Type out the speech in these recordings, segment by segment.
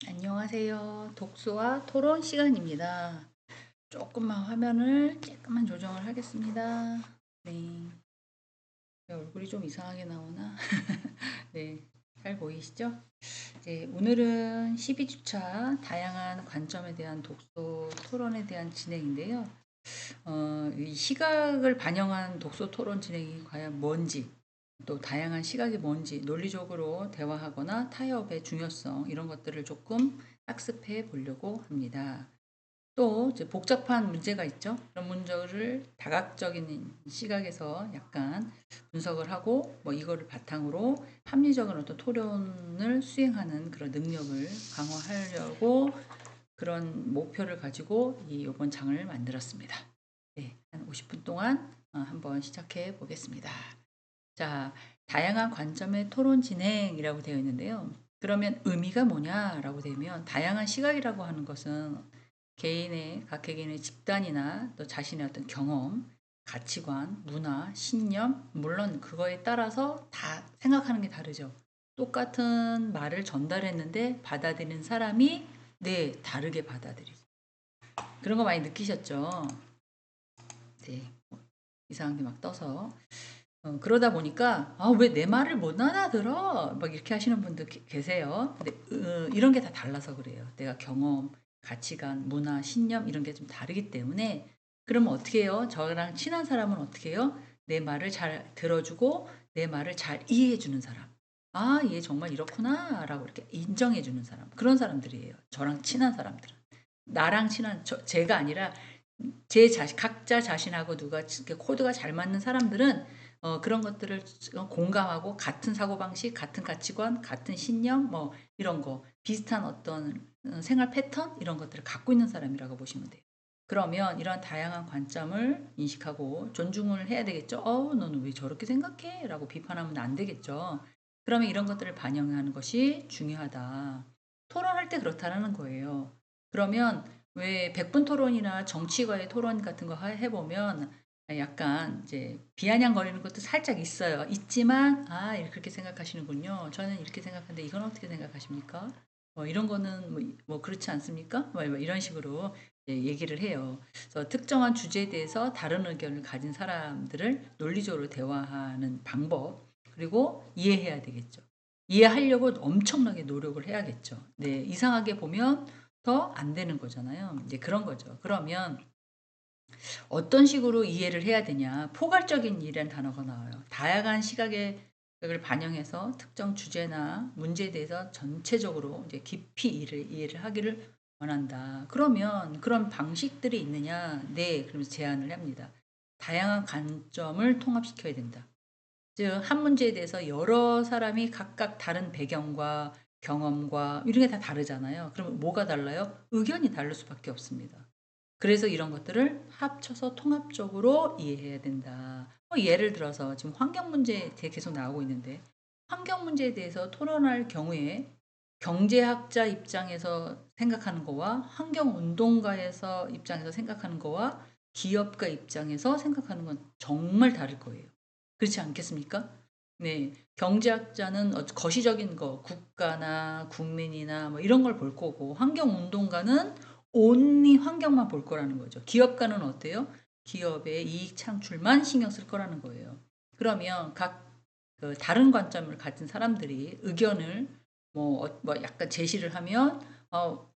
안녕하세요. 독서와 토론 시간입니다. 조금만 화면을 조금만 조정을 하겠습니다. 네. 제 얼굴이 좀 이상하게 나오나? 네. 잘 보이시죠? 이제 오늘은 12주차 다양한 관점에 대한 독서 토론에 대한 진행인데요. 이 시각을 반영한 독서 토론 진행이 과연 뭔지, 또 다양한 시각이 뭔지 논리적으로 대화하거나 타협의 중요성 이런 것들을 조금 학습해 보려고 합니다. 또 이제 복잡한 문제가 있죠. 그런 문제를 다각적인 시각에서 약간 분석을 하고 뭐 이거를 바탕으로 합리적인 어떤 토론을 수행하는 그런 능력을 강화하려고 그런 목표를 가지고 이번 장을 만들었습니다. 네, 한 50분 동안 한번 시작해 보겠습니다. 자, 다양한 관점의 토론 진행이라고 되어 있는데요. 그러면 의미가 뭐냐라고 되면 다양한 시각이라고 하는 것은 각 개개인의 집단이나 또 자신의 어떤 경험, 가치관, 문화, 신념, 물론 그거에 따라서 다 생각하는 게 다르죠. 똑같은 말을 전달했는데 받아들이는 사람이 다르게 받아들이죠. 그런 거 많이 느끼셨죠? 네, 이상한 게 막 떠서. 그러다 보니까 왜 내 말을 못 알아들어? 막 이렇게 하시는 분들 계세요. 근데 이런 게 다 달라서 그래요. 내가 경험, 가치관, 문화, 신념 이런 게 좀 다르기 때문에 그러면 어떻게 해요? 저랑 친한 사람은 어떻게 해요? 내 말을 잘 들어주고 내 말을 잘 이해해 주는 사람. 아, 얘 정말 이렇구나라고 이렇게 인정해 주는 사람. 그런 사람들이에요. 저랑 친한 사람들은. 나랑 친한 제가 아니라 제 자신 각자 자신하고 누가 이렇게 코드가 잘 맞는 사람들은 그런 것들을 공감하고 같은 사고방식, 같은 가치관, 같은 신념 뭐 이런 거 비슷한 어떤 생활 패턴 이런 것들을 갖고 있는 사람이라고 보시면 돼요. 그러면 이런 다양한 관점을 인식하고 존중을 해야 되겠죠. 너는 왜 저렇게 생각해? 라고 비판하면 안 되겠죠. 그러면 이런 것들을 반영하는 것이 중요하다. 토론할 때 그렇다는 거예요. 그러면 왜 백분 토론이나 정치과의 토론 같은 거 해보면 약간 이제 비아냥거리는 것도 살짝 있어요. 있지만 이렇게 그렇게 생각하시는군요. 저는 이렇게 생각하는데 이건 어떻게 생각하십니까? 이런 거는 뭐 그렇지 않습니까? 뭐 이런 식으로 얘기를 해요. 그래서 특정한 주제에 대해서 다른 의견을 가진 사람들을 논리적으로 대화하는 방법 그리고 이해해야 되겠죠. 이해하려고 엄청나게 노력을 해야겠죠. 네, 이상하게 보면 더 안 되는 거잖아요. 이제 그런 거죠. 그러면 어떤 식으로 이해를 해야 되냐. 포괄적인 이해라는 단어가 나와요. 다양한 시각을 반영해서 특정 주제나 문제에 대해서 전체적으로 이제 깊이 이해를 하기를 원한다. 그러면 그런 방식들이 있느냐? 네, 그러면서 제안을 합니다. 다양한 관점을 통합시켜야 된다. 즉, 한 문제에 대해서 여러 사람이 각각 다른 배경과 경험과 이런 게 다 다르잖아요. 그러면 뭐가 달라요? 의견이 다를 수밖에 없습니다. 그래서 이런 것들을 합쳐서 통합적으로 이해해야 된다. 예를 들어서 지금 환경 문제 계속 나오고 있는데 환경 문제에 대해서 토론할 경우에 경제학자 입장에서 생각하는 거와 환경 운동가에서 입장에서 생각하는 거와 기업가 입장에서 생각하는 건 정말 다를 거예요. 그렇지 않겠습니까? 네. 경제학자는 거시적인 거, 국가나 국민이나 뭐 이런 걸 볼 거고, 환경 운동가는 온리 환경만 볼 거라는 거죠. 기업가는 어때요? 기업의 이익 창출만 신경 쓸 거라는 거예요. 그러면 그 다른 관점을 가진 사람들이 의견을 뭐 약간 제시를 하면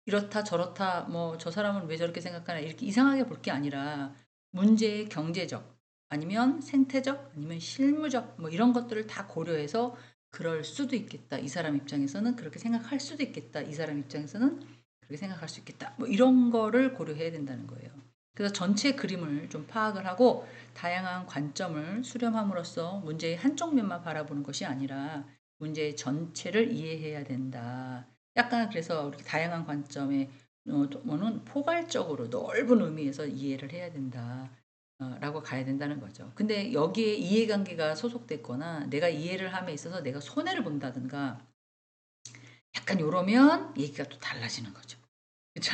이렇다 저렇다 뭐 저 사람은 왜 저렇게 생각하나 이렇게 이상하게 볼 게 아니라 문제의 경제적 아니면 생태적 아니면 실무적 뭐 이런 것들을 다 고려해서 그럴 수도 있겠다. 이 사람 입장에서는 그렇게 생각할 수도 있겠다. 이 사람 입장에서는 그렇게 생각할 수 있겠다. 뭐 이런 거를 고려해야 된다는 거예요. 그래서 전체 그림을 좀 파악을 하고 다양한 관점을 수렴함으로써 문제의 한쪽 면만 바라보는 것이 아니라 문제의 전체를 이해해야 된다. 약간 그래서 이렇게 다양한 관점의 뭐는 포괄적으로 넓은 의미에서 이해를 해야 된다. 라고 가야 된다는 거죠. 근데 여기에 이해관계가 소속됐거나 내가 이해를 함에 있어서 내가 손해를 본다든가 약간 요러면 얘기가 또 달라지는 거죠. 그렇지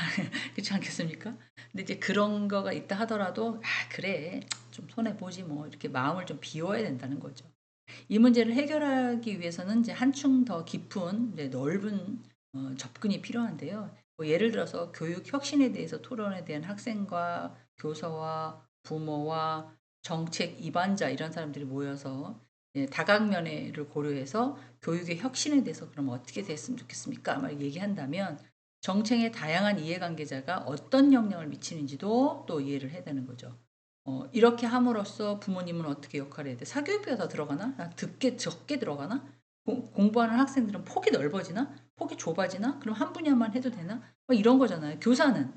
그렇지 않겠습니까? 근데 이제 그런 거가 있다 하더라도 그래 좀 손해 보지 뭐 이렇게 마음을 좀 비워야 된다는 거죠. 이 문제를 해결하기 위해서는 이제 한층 더 깊은 이제 넓은 접근이 필요한데요. 뭐 예를 들어서 교육 혁신에 대해서 토론에 대한 학생과 교사와 부모와 정책 입안자 이런 사람들이 모여서 다각면을 고려해서 교육의 혁신에 대해서 그럼 어떻게 됐으면 좋겠습니까? 막 얘기한다면 정책의 다양한 이해관계자가 어떤 영향을 미치는지도 또 이해를 해야 되는 거죠. 이렇게 함으로써 부모님은 어떻게 역할을 해야 돼? 사교육비가 더 들어가나? 듣게 적게 들어가나? 공부하는 학생들은 폭이 넓어지나? 폭이 좁아지나? 그럼 한 분야만 해도 되나? 뭐 이런 거잖아요. 교사는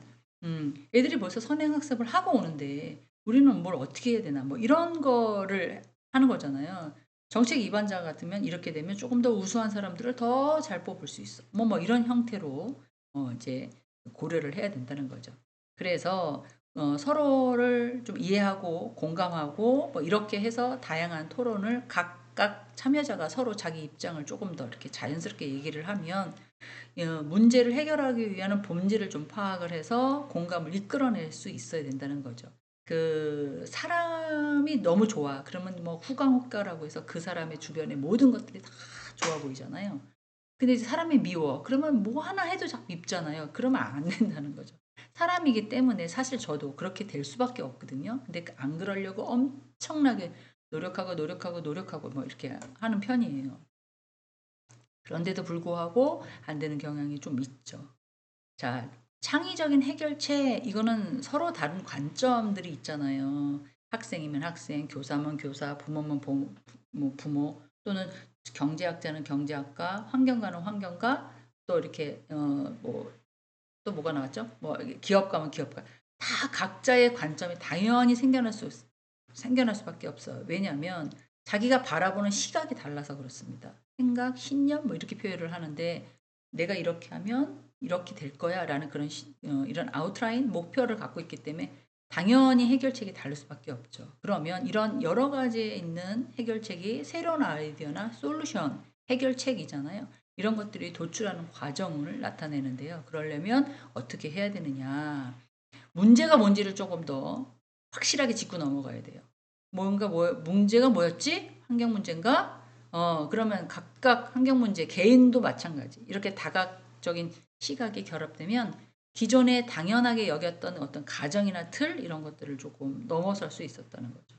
애들이 벌써 선행학습을 하고 오는데 우리는 뭘 어떻게 해야 되나? 뭐 이런 거를 하는 거잖아요. 정책 위반자 같으면 이렇게 되면 조금 더 우수한 사람들을 더 잘 뽑을 수 있어. 뭐 이런 형태로 이제 고려를 해야 된다는 거죠. 그래서 서로를 좀 이해하고 공감하고 뭐 이렇게 해서 다양한 토론을 각각 참여자가 서로 자기 입장을 조금 더 이렇게 자연스럽게 얘기를 하면 문제를 해결하기 위한 본질을 좀 파악을 해서 공감을 이끌어낼 수 있어야 된다는 거죠. 그 사람이 너무 좋아. 그러면 뭐 후광후과라고 해서 그 사람의 주변의 모든 것들이 다 좋아 보이잖아요. 근데 이제 사람이 미워. 그러면 뭐 하나 해도 자꾸 밉잖아요. 그러면 안 된다는 거죠. 사람이기 때문에 사실 저도 그렇게 될 수밖에 없거든요. 근데 안 그러려고 엄청나게 노력하고 뭐 이렇게 하는 편이에요. 그런데도 불구하고 안 되는 경향이 좀 있죠. 자, 창의적인 해결책, 이거는 서로 다른 관점들이 있잖아요. 학생이면 학생, 교사면 교사, 부모면 부모, 또는 경제학자는 경제학과, 환경가는 환경가, 또 이렇게, 또 뭐가 나왔죠? 뭐, 기업가면 기업가. 다 각자의 관점이 당연히 생겨날 수밖에 없어요. 왜냐하면 자기가 바라보는 시각이 달라서 그렇습니다. 생각, 신념 뭐 이렇게 표현을 하는데 내가 이렇게 하면 이렇게 될 거야 라는 그런 이런 아웃라인 목표를 갖고 있기 때문에 당연히 해결책이 다를 수밖에 없죠. 그러면 이런 여러 가지에 있는 해결책이 새로운 아이디어나 솔루션, 해결책이잖아요. 이런 것들이 도출하는 과정을 나타내는데요. 그러려면 어떻게 해야 되느냐. 문제가 뭔지를 조금 더 확실하게 짚고 넘어가야 돼요. 문제가 뭐였지? 환경 문제인가? 그러면 각각 환경 문제, 개인도 마찬가지. 이렇게 다각적인 시각이 결합되면 기존에 당연하게 여겼던 어떤 가정이나 틀 이런 것들을 조금 넘어설 수 있었다는 거죠.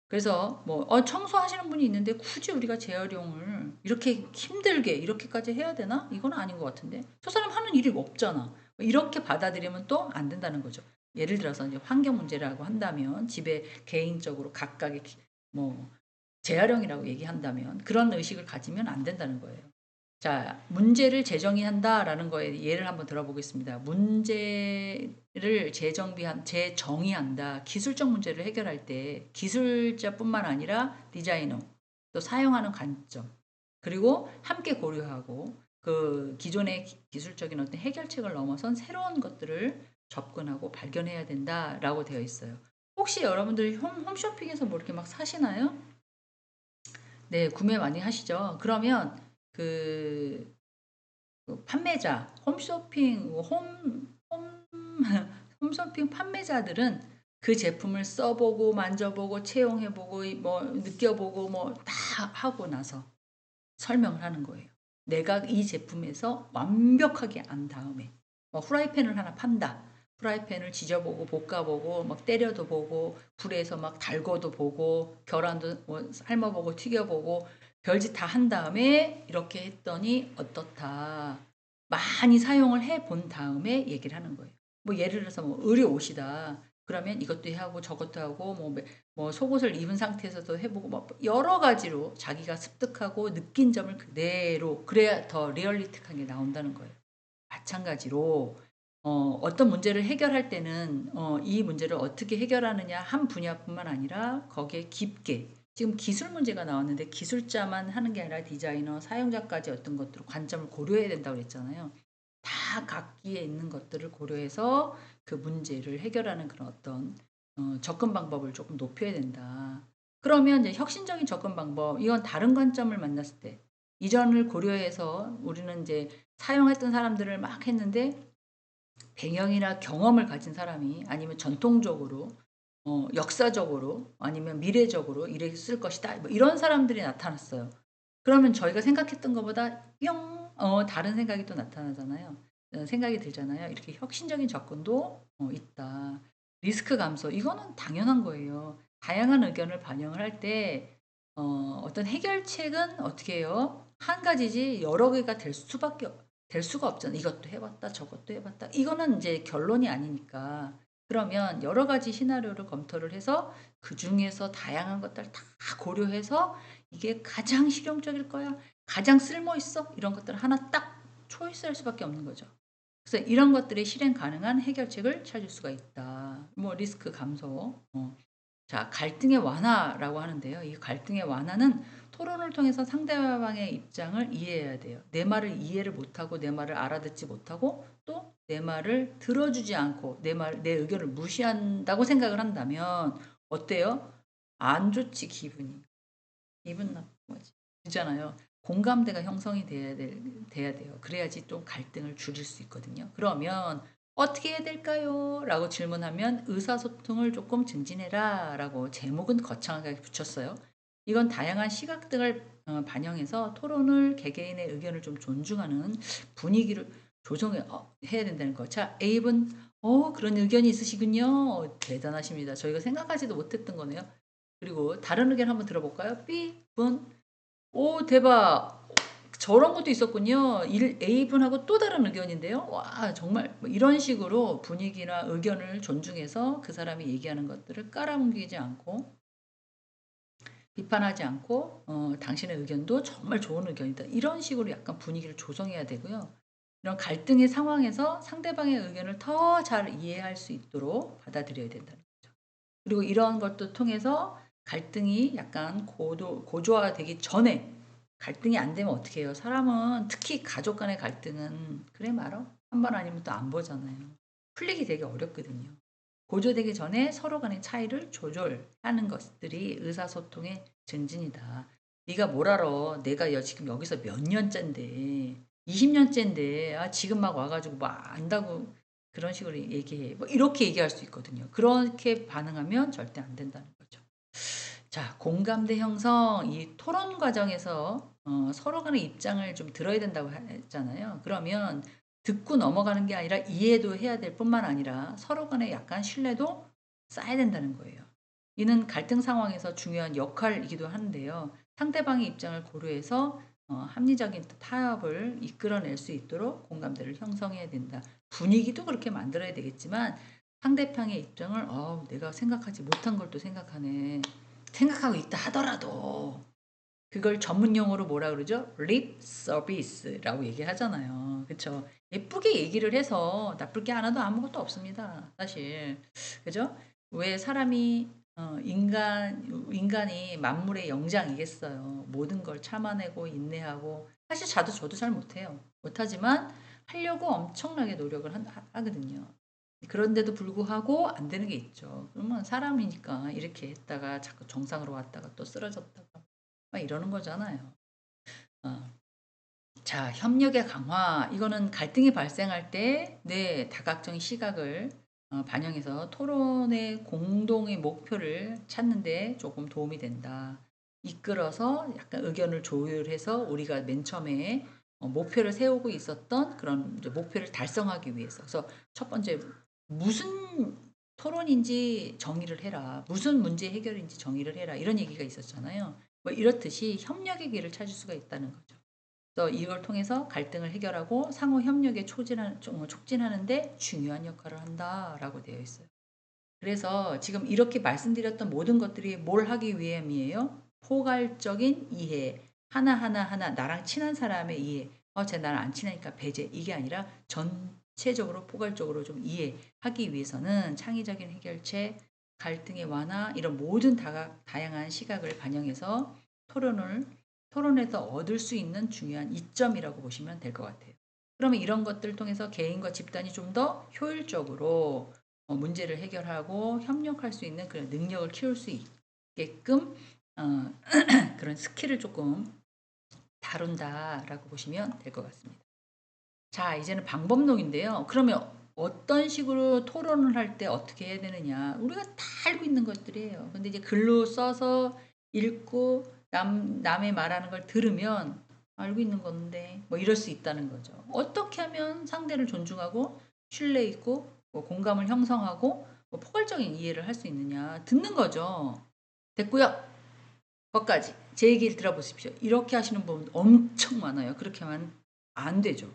그래서 뭐 청소하시는 분이 있는데 굳이 우리가 재활용을 이렇게 힘들게 이렇게까지 해야 되나? 이건 아닌 것 같은데 저 사람 하는 일이 없잖아. 뭐 이렇게 받아들이면 또 안 된다는 거죠. 예를 들어서 이제 환경 문제라고 한다면 집에 개인적으로 각각의 뭐 재활용이라고 얘기한다면 그런 의식을 가지면 안 된다는 거예요. 자, 문제를 재정의한다라는 거에 예를 한번 들어보겠습니다. 문제를 재정의한다. 기술적 문제를 해결할 때 기술자뿐만 아니라 디자이너, 또 사용하는 관점, 그리고 함께 고려하고 그 기존의 기술적인 어떤 해결책을 넘어선 새로운 것들을 접근하고 발견해야 된다라고 되어 있어요. 혹시 여러분들 홈쇼핑에서 뭐 이렇게 막 사시나요? 네, 구매 많이 하시죠? 그러면 그 판매자, 홈쇼핑 판매자들은 그 제품을 써보고 만져보고 채용해보고 뭐 느껴보고 뭐 다 하고 나서 설명을 하는 거예요. 내가 이 제품에서 완벽하게 안 다음에 후라이팬을 하나 판다. 프라이팬을 지져보고 볶아보고 막 때려도 보고 불에서 막 달궈도 보고 계란도 뭐 삶아보고 튀겨보고 별짓 다 한 다음에 이렇게 했더니 어떻다. 많이 사용을 해 본 다음에 얘기를 하는 거예요. 뭐 예를 들어서 뭐 의류 옷이다. 그러면 이것도 하고 저것도 하고 뭐 속옷을 입은 상태에서도 해보고 뭐 여러 가지로 자기가 습득하고 느낀 점을 그대로 그래야 더 리얼리틱하게 나온다는 거예요. 마찬가지로 어떤 문제를 해결할 때는 이 문제를 어떻게 해결하느냐 한 분야뿐만 아니라 거기에 깊게 지금 기술 문제가 나왔는데 기술자만 하는 게 아니라 디자이너, 사용자까지 어떤 것들을 관점을 고려해야 된다고 그랬잖아요. 다 각기에 있는 것들을 고려해서 그 문제를 해결하는 그런 어떤 접근 방법을 조금 높여야 된다. 그러면 이제 혁신적인 접근 방법, 이건 다른 관점을 만났을 때 이전을 고려해서 우리는 이제 사용했던 사람들을 막 했는데 배경이나 경험을 가진 사람이 아니면 전통적으로 역사적으로 아니면 미래적으로 이랬을 것이다. 뭐 이런 사람들이 나타났어요. 그러면 저희가 생각했던 것보다 뿅 다른 생각이 또 나타나잖아요. 생각이 들잖아요. 이렇게 혁신적인 접근도 있다. 리스크 감소 이거는 당연한 거예요. 다양한 의견을 반영을 할 때 어떤 해결책은 어떻게 해요? 한 가지지 여러 개가 될 수가 없잖아요. 이것도 해 봤다 저것도 해 봤다. 이거는 이제 결론이 아니니까. 그러면 여러 가지 시나리오를 검토를 해서 그중에서 다양한 것들을 다 고려해서 '이게 가장 실용적일 거야. 가장 쓸모 있어.' 이런 것들을 하나 딱 초이스할 수밖에 없는 거죠. 그래서 이런 것들이 실행 가능한 해결책을 찾을 수가 있다. 뭐 리스크 감소. 자, 갈등의 완화라고 하는데요. 이 갈등의 완화는 토론을 통해서 상대방의 입장을 이해해야 돼요. 내 말을 이해를 못하고 내 말을 알아듣지 못하고 또 내 말을 들어주지 않고 내 의견을 무시한다고 생각을 한다면 어때요? 안 좋지, 기분이. 기분 나쁜 거지. 그잖아요. 공감대가 형성이 돼야 돼요. 그래야지 좀 갈등을 줄일 수 있거든요. 그러면 "어떻게 해야 될까요?" 라고 질문하면 "의사소통을 조금 증진해라." 라고 제목은 거창하게 붙였어요. 이건 다양한 시각 등을 반영해서 토론을 개개인의 의견을 좀 존중하는 분위기를 조정해 해야 된다는 거. 자, A분 그런 의견이 있으시군요. 대단하십니다. 저희가 생각하지도 못했던 거네요. 그리고 다른 의견 한번 들어볼까요? B분 오 대박. 저런 것도 있었군요. A분하고 또 다른 의견인데요. 와 정말 뭐 이런 식으로 분위기나 의견을 존중해서 그 사람이 얘기하는 것들을 깔아뭉개지 않고 비판하지 않고 당신의 의견도 정말 좋은 의견이다. 이런 식으로 약간 분위기를 조성해야 되고요. 이런 갈등의 상황에서 상대방의 의견을 더 잘 이해할 수 있도록 받아들여야 된다는 거죠. 그리고 이런 것도 통해서 갈등이 약간 고조화되기 전에 갈등이 안 되면 어떻게 해요? 사람은 특히 가족 간의 갈등은 그래 말어? 한 번 아니면 또 안 보잖아요. 풀리기 되게 어렵거든요. 고조되기 전에 서로 간의 차이를 조절하는 것들이 의사소통의 증진이다. 네가 뭘 알아? 내가 지금 여기서 몇 년째인데 20년째인데 지금 막 와가지고 막 안다고 그런 식으로 얘기해. 뭐 이렇게 얘기할 수 있거든요. 그렇게 반응하면 절대 안 된다는 거죠. 자, 공감대 형성, 이 토론 과정에서 서로 간의 입장을 좀 들어야 된다고 했잖아요. 그러면 듣고 넘어가는 게 아니라 이해도 해야 될 뿐만 아니라 서로 간에 약간 신뢰도 쌓아야 된다는 거예요. 이는 갈등 상황에서 중요한 역할이기도 한데요. 상대방의 입장을 고려해서 합리적인 타협을 이끌어낼 수 있도록 공감대를 형성해야 된다. 분위기도 그렇게 만들어야 되겠지만 상대방의 입장을 내가 생각하지 못한 걸 또 생각하네. 생각하고 있다 하더라도 그걸 전문 용어로 뭐라 그러죠? lip service라고 얘기하잖아요. 그쵸? 예쁘게 얘기를 해서 나쁠 게 하나도 아무것도 없습니다. 사실. 그죠? 왜 사람이 인간이 만물의 영장이겠어요. 모든 걸 참아내고 인내하고 사실 저도 잘 못해요. 못하지만 하려고 엄청나게 노력을 하거든요. 그런데도 불구하고 안 되는 게 있죠. 그러면 사람이니까 이렇게 했다가 자꾸 정상으로 왔다가 또 쓰러졌다가 막 이러는 거잖아요. 어. 자, 협력의 강화. 이거는 갈등이 발생할 때 내 다각적인 시각을 반영해서 토론의 공동의 목표를 찾는 데 조금 도움이 된다. 이끌어서 약간 의견을 조율해서 우리가 맨 처음에 목표를 세우고 있었던 그런 이제 목표를 달성하기 위해서. 그래서 첫 번째 무슨 토론인지 정의를 해라. 무슨 문제 해결인지 정의를 해라. 이런 얘기가 있었잖아요. 뭐 이렇듯이 협력의 길을 찾을 수가 있다는 거죠. 그래서 이걸 통해서 갈등을 해결하고 상호 협력에 촉진하는 데 중요한 역할을 한다라고 되어 있어요. 그래서 지금 이렇게 말씀드렸던 모든 것들이 뭘 하기 위함이에요? 포괄적인 이해. 하나 나랑 친한 사람의 이해. 쟤 나랑 안 친하니까 배제. 이게 아니라 전체적으로 포괄적으로 좀 이해하기 위해서는 창의적인 해결책, 갈등의 완화 이런 모든 다양한 시각을 반영해서 토론을 토론에서 얻을 수 있는 중요한 이점이라고 보시면 될 것 같아요. 그러면 이런 것들을 통해서 개인과 집단이 좀 더 효율적으로 문제를 해결하고 협력할 수 있는 그런 능력을 키울 수 있게끔 그런 스킬을 조금 다룬다라고 보시면 될 것 같습니다. 자, 이제는 방법론인데요. 그러면 어떤 식으로 토론을 할 때 어떻게 해야 되느냐. 우리가 다 알고 있는 것들이에요. 근데 이제 글로 써서 읽고 남의 말하는 걸 들으면 알고 있는 건데 뭐 이럴 수 있다는 거죠. 어떻게 하면 상대를 존중하고 신뢰 있고 뭐 공감을 형성하고 뭐 포괄적인 이해를 할 수 있느냐 듣는 거죠. 됐고요. 거기까지 제 얘기를 들어보십시오. 이렇게 하시는 분 엄청 많아요. 그렇게 하면 안 되죠.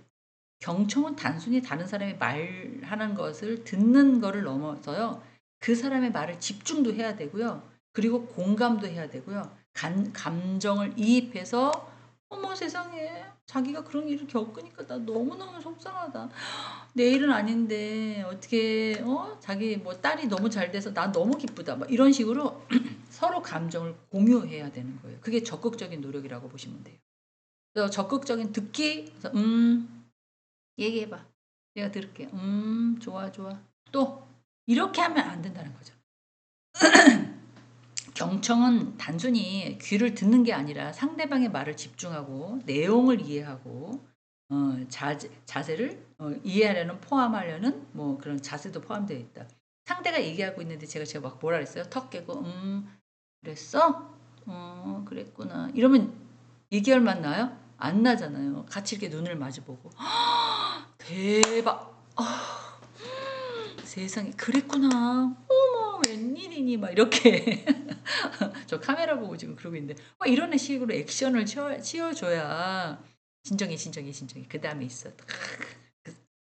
경청은 단순히 다른 사람이 말하는 것을 듣는 거를 넘어서요. 그 사람의 말을 집중도 해야 되고요. 그리고 공감도 해야 되고요. 감정을 이입해서 어머 세상에 자기가 그런 일을 겪으니까 나 너무너무 속상하다. 내 일은 아닌데 어떻게 자기 뭐 딸이 너무 잘 돼서 나 너무 기쁘다. 막 이런 식으로 서로 감정을 공유해야 되는 거예요. 그게 적극적인 노력이라고 보시면 돼요. 그래서 적극적인 듣기, 그래서 얘기해봐. 내가 들을게. 좋아, 좋아. 또 이렇게 하면 안 된다는 거죠. 경청은 단순히 귀를 듣는 게 아니라 상대방의 말을 집중하고 내용을 이해하고 자세를 이해하려는 포함하려는 뭐 그런 자세도 포함되어 있다. 상대가 얘기하고 있는데 제가 막 뭐라 그랬어요? 턱 깨고 그랬어? 그랬구나. 이러면 얘기할 맛 나요? 안 나잖아요. 같이 이렇게 눈을 마주보고 대박. 세상에 그랬구나. 어머 웬일이니 막 이렇게 저 카메라 보고 지금 그러고 있는데 막 이런 식으로 액션을 치어줘야 진정해 그 다음에 있어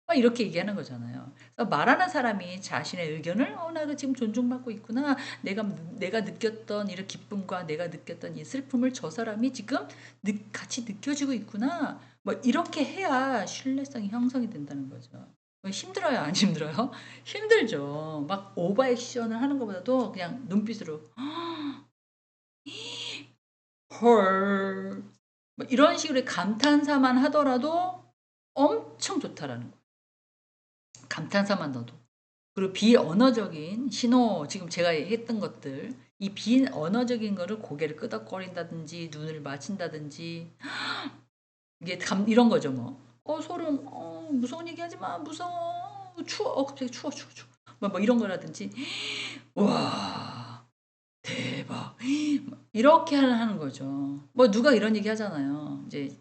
막 이렇게 얘기하는 거잖아요. 그래서 말하는 사람이 자신의 의견을 나 지금 존중받고 있구나. 내가 느꼈던 이런 기쁨과 내가 느꼈던 이 슬픔을 저 사람이 지금 같이 느껴지고 있구나. 뭐 이렇게 해야 신뢰성이 형성이 된다는 거죠. 힘들어요, 안 힘들어요? 힘들죠. 막 오버 액션을 하는 것보다도 그냥 눈빛으로 헐. 뭐 이런 식으로 감탄사만 하더라도 엄청 좋다라는 거예요. 감탄사만 넣어도. 그리고 비언어적인 신호 지금 제가 했던 것들 이 비언어적인 거를 고개를 끄덕거린다든지 눈을 맞춘다든지 이게 이런 거죠 뭐. 소름. 무서운 얘기 하지 마. 무서워. 추워. 갑자기 추워. 뭐 이런 거라든지. 와. 대박. 이렇게 하는 거죠. 뭐 누가 이런 얘기 하잖아요. 이제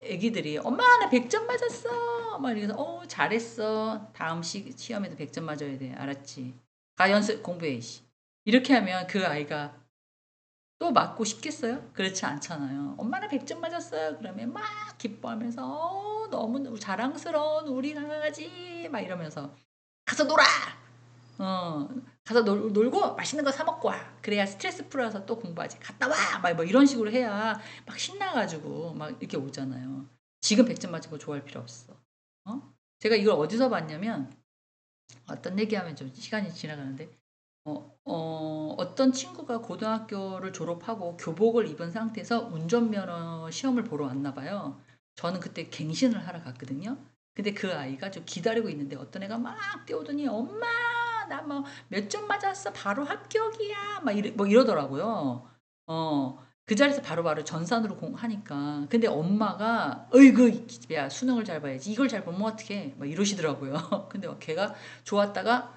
애기들이 엄마 나 100점 맞았어. 막 이래서 잘했어. 다음 시험에도 100점 맞아야 돼. 알았지? 가 연습 공부해. 이렇게 하면 그 아이가 또 맞고 싶겠어요? 그렇지 않잖아요. 엄마는 100점 맞았어요. 그러면 막 기뻐하면서 너무 자랑스러운 우리 강아지 막 이러면서 가서 놀아. 가서 놀고 맛있는 거 사 먹고 와. 그래야 스트레스 풀어서 또 공부하지. 갔다 와. 막 뭐 이런 식으로 해야 막 신나가지고 막 이렇게 오잖아요. 지금 100점 맞은 거 좋아할 필요 없어. 제가 이걸 어디서 봤냐면 어떤 얘기하면 좀 시간이 지나가는데 어떤 친구가 고등학교를 졸업하고 교복을 입은 상태에서 운전면허 시험을 보러 왔나 봐요. 저는 그때 갱신을 하러 갔거든요. 근데 그 아이가 좀 기다리고 있는데 어떤 애가 막 뛰어오더니 엄마 나 뭐 몇 점 맞았어 바로 합격이야 막 뭐 이러더라고요. 그 자리에서 바로바로 전산으로 하니까 근데 엄마가 어이구 야 수능을 잘 봐야지 이걸 잘 보면 어떡해 막 이러시더라고요. 근데 걔가 좋았다가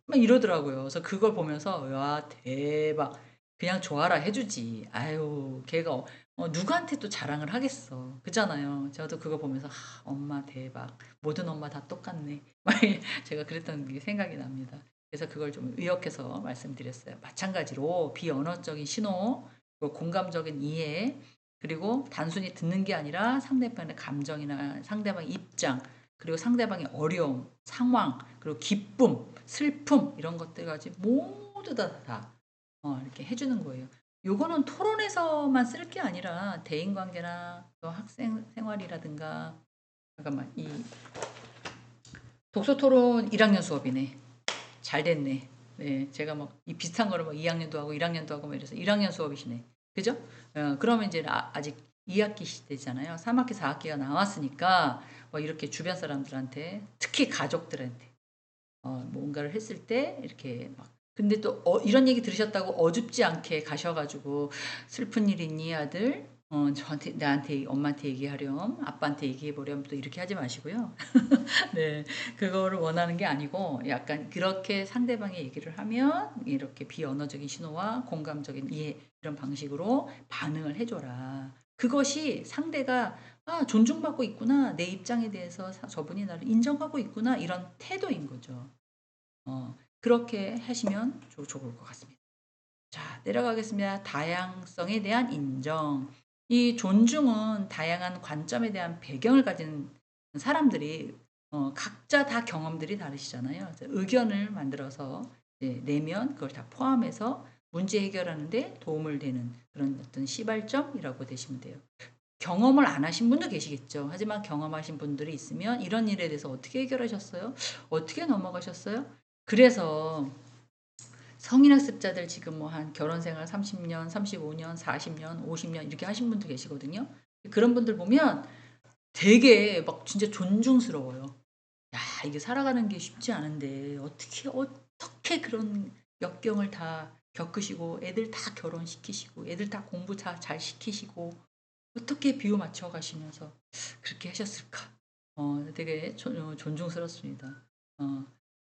막 이러더라고요. 그래서 그걸 보면서 와 대박. 그냥 좋아라 해주지. 아유 걔가 누구한테 또 자랑을 하겠어. 그잖아요. 저도 그거 보면서 엄마 대박. 모든 엄마 다 똑같네. 막 제가 그랬던 게 생각이 납니다. 그래서 그걸 좀 의역해서 말씀드렸어요. 마찬가지로 비언어적인 신호, 그리고 공감적인 이해, 그리고 단순히 듣는 게 아니라 상대방의 감정이나 상대방의 입장, 그리고 상대방의 어려움, 상황, 그리고 기쁨, 슬픔 이런 것들까지 모두 다 이렇게 해주는 거예요. 요거는 토론에서만 쓸 게 아니라 대인관계나 또 학생 생활이라든가 잠깐만 이 독서토론 1학년 수업이네. 잘 됐네. 네, 제가 막 이 비슷한 거를 막 2학년도 하고 1학년도 하고 막 이래서 1학년 수업이시네. 그죠? 그러면 이제 아직 2학기 시대잖아요. 3학기, 4학기가 나왔으니까 뭐 이렇게 주변 사람들한테 특히 가족들한테 뭔가를 했을 때 이렇게 막 근데 또 이런 얘기 들으셨다고 어줍지 않게 가셔가지고 슬픈 일 있니 아들? 저한테 나한테 엄마한테 얘기하렴 아빠한테 얘기해보렴 또 이렇게 하지 마시고요. 네, 그거를 원하는 게 아니고 약간 그렇게 상대방의 얘기를 하면 이렇게 비언어적인 신호와 공감적인 이해 이런 방식으로 반응을 해줘라. 그것이 상대가 '아 존중받고 있구나. 내 입장에 대해서 저분이 나를 인정하고 있구나.' 이런 태도인 거죠. 그렇게 하시면 좋을 것 같습니다. 자 내려가겠습니다. 다양성에 대한 인정. 이 존중은 다양한 관점에 대한 배경을 가진 사람들이 각자 다 경험들이 다르시잖아요. 그래서 의견을 만들어서 이제 내면 그걸 다 포함해서 문제 해결하는 데 도움을 되는 그런 어떤 시발점이라고 되시면 돼요. 경험을 안 하신 분도 계시겠죠. 하지만 경험하신 분들이 있으면 "이런 일에 대해서 어떻게 해결하셨어요? 어떻게 넘어가셨어요?" 그래서 성인학습자들 지금 뭐 한 결혼 생활 30 년, 35 년, 40 년, 50년 이렇게 하신 분도 계시거든요. 그런 분들 보면 되게 막 진짜 존중스러워요. 야 이게 살아가는 게 쉽지 않은데 어떻게 그런 역경을 다 겪으시고 애들 다 결혼시키시고 애들 다 공부 다 잘 시키시고 어떻게 비유 맞춰 가시면서 그렇게 하셨을까? 되게 존중스럽습니다. 어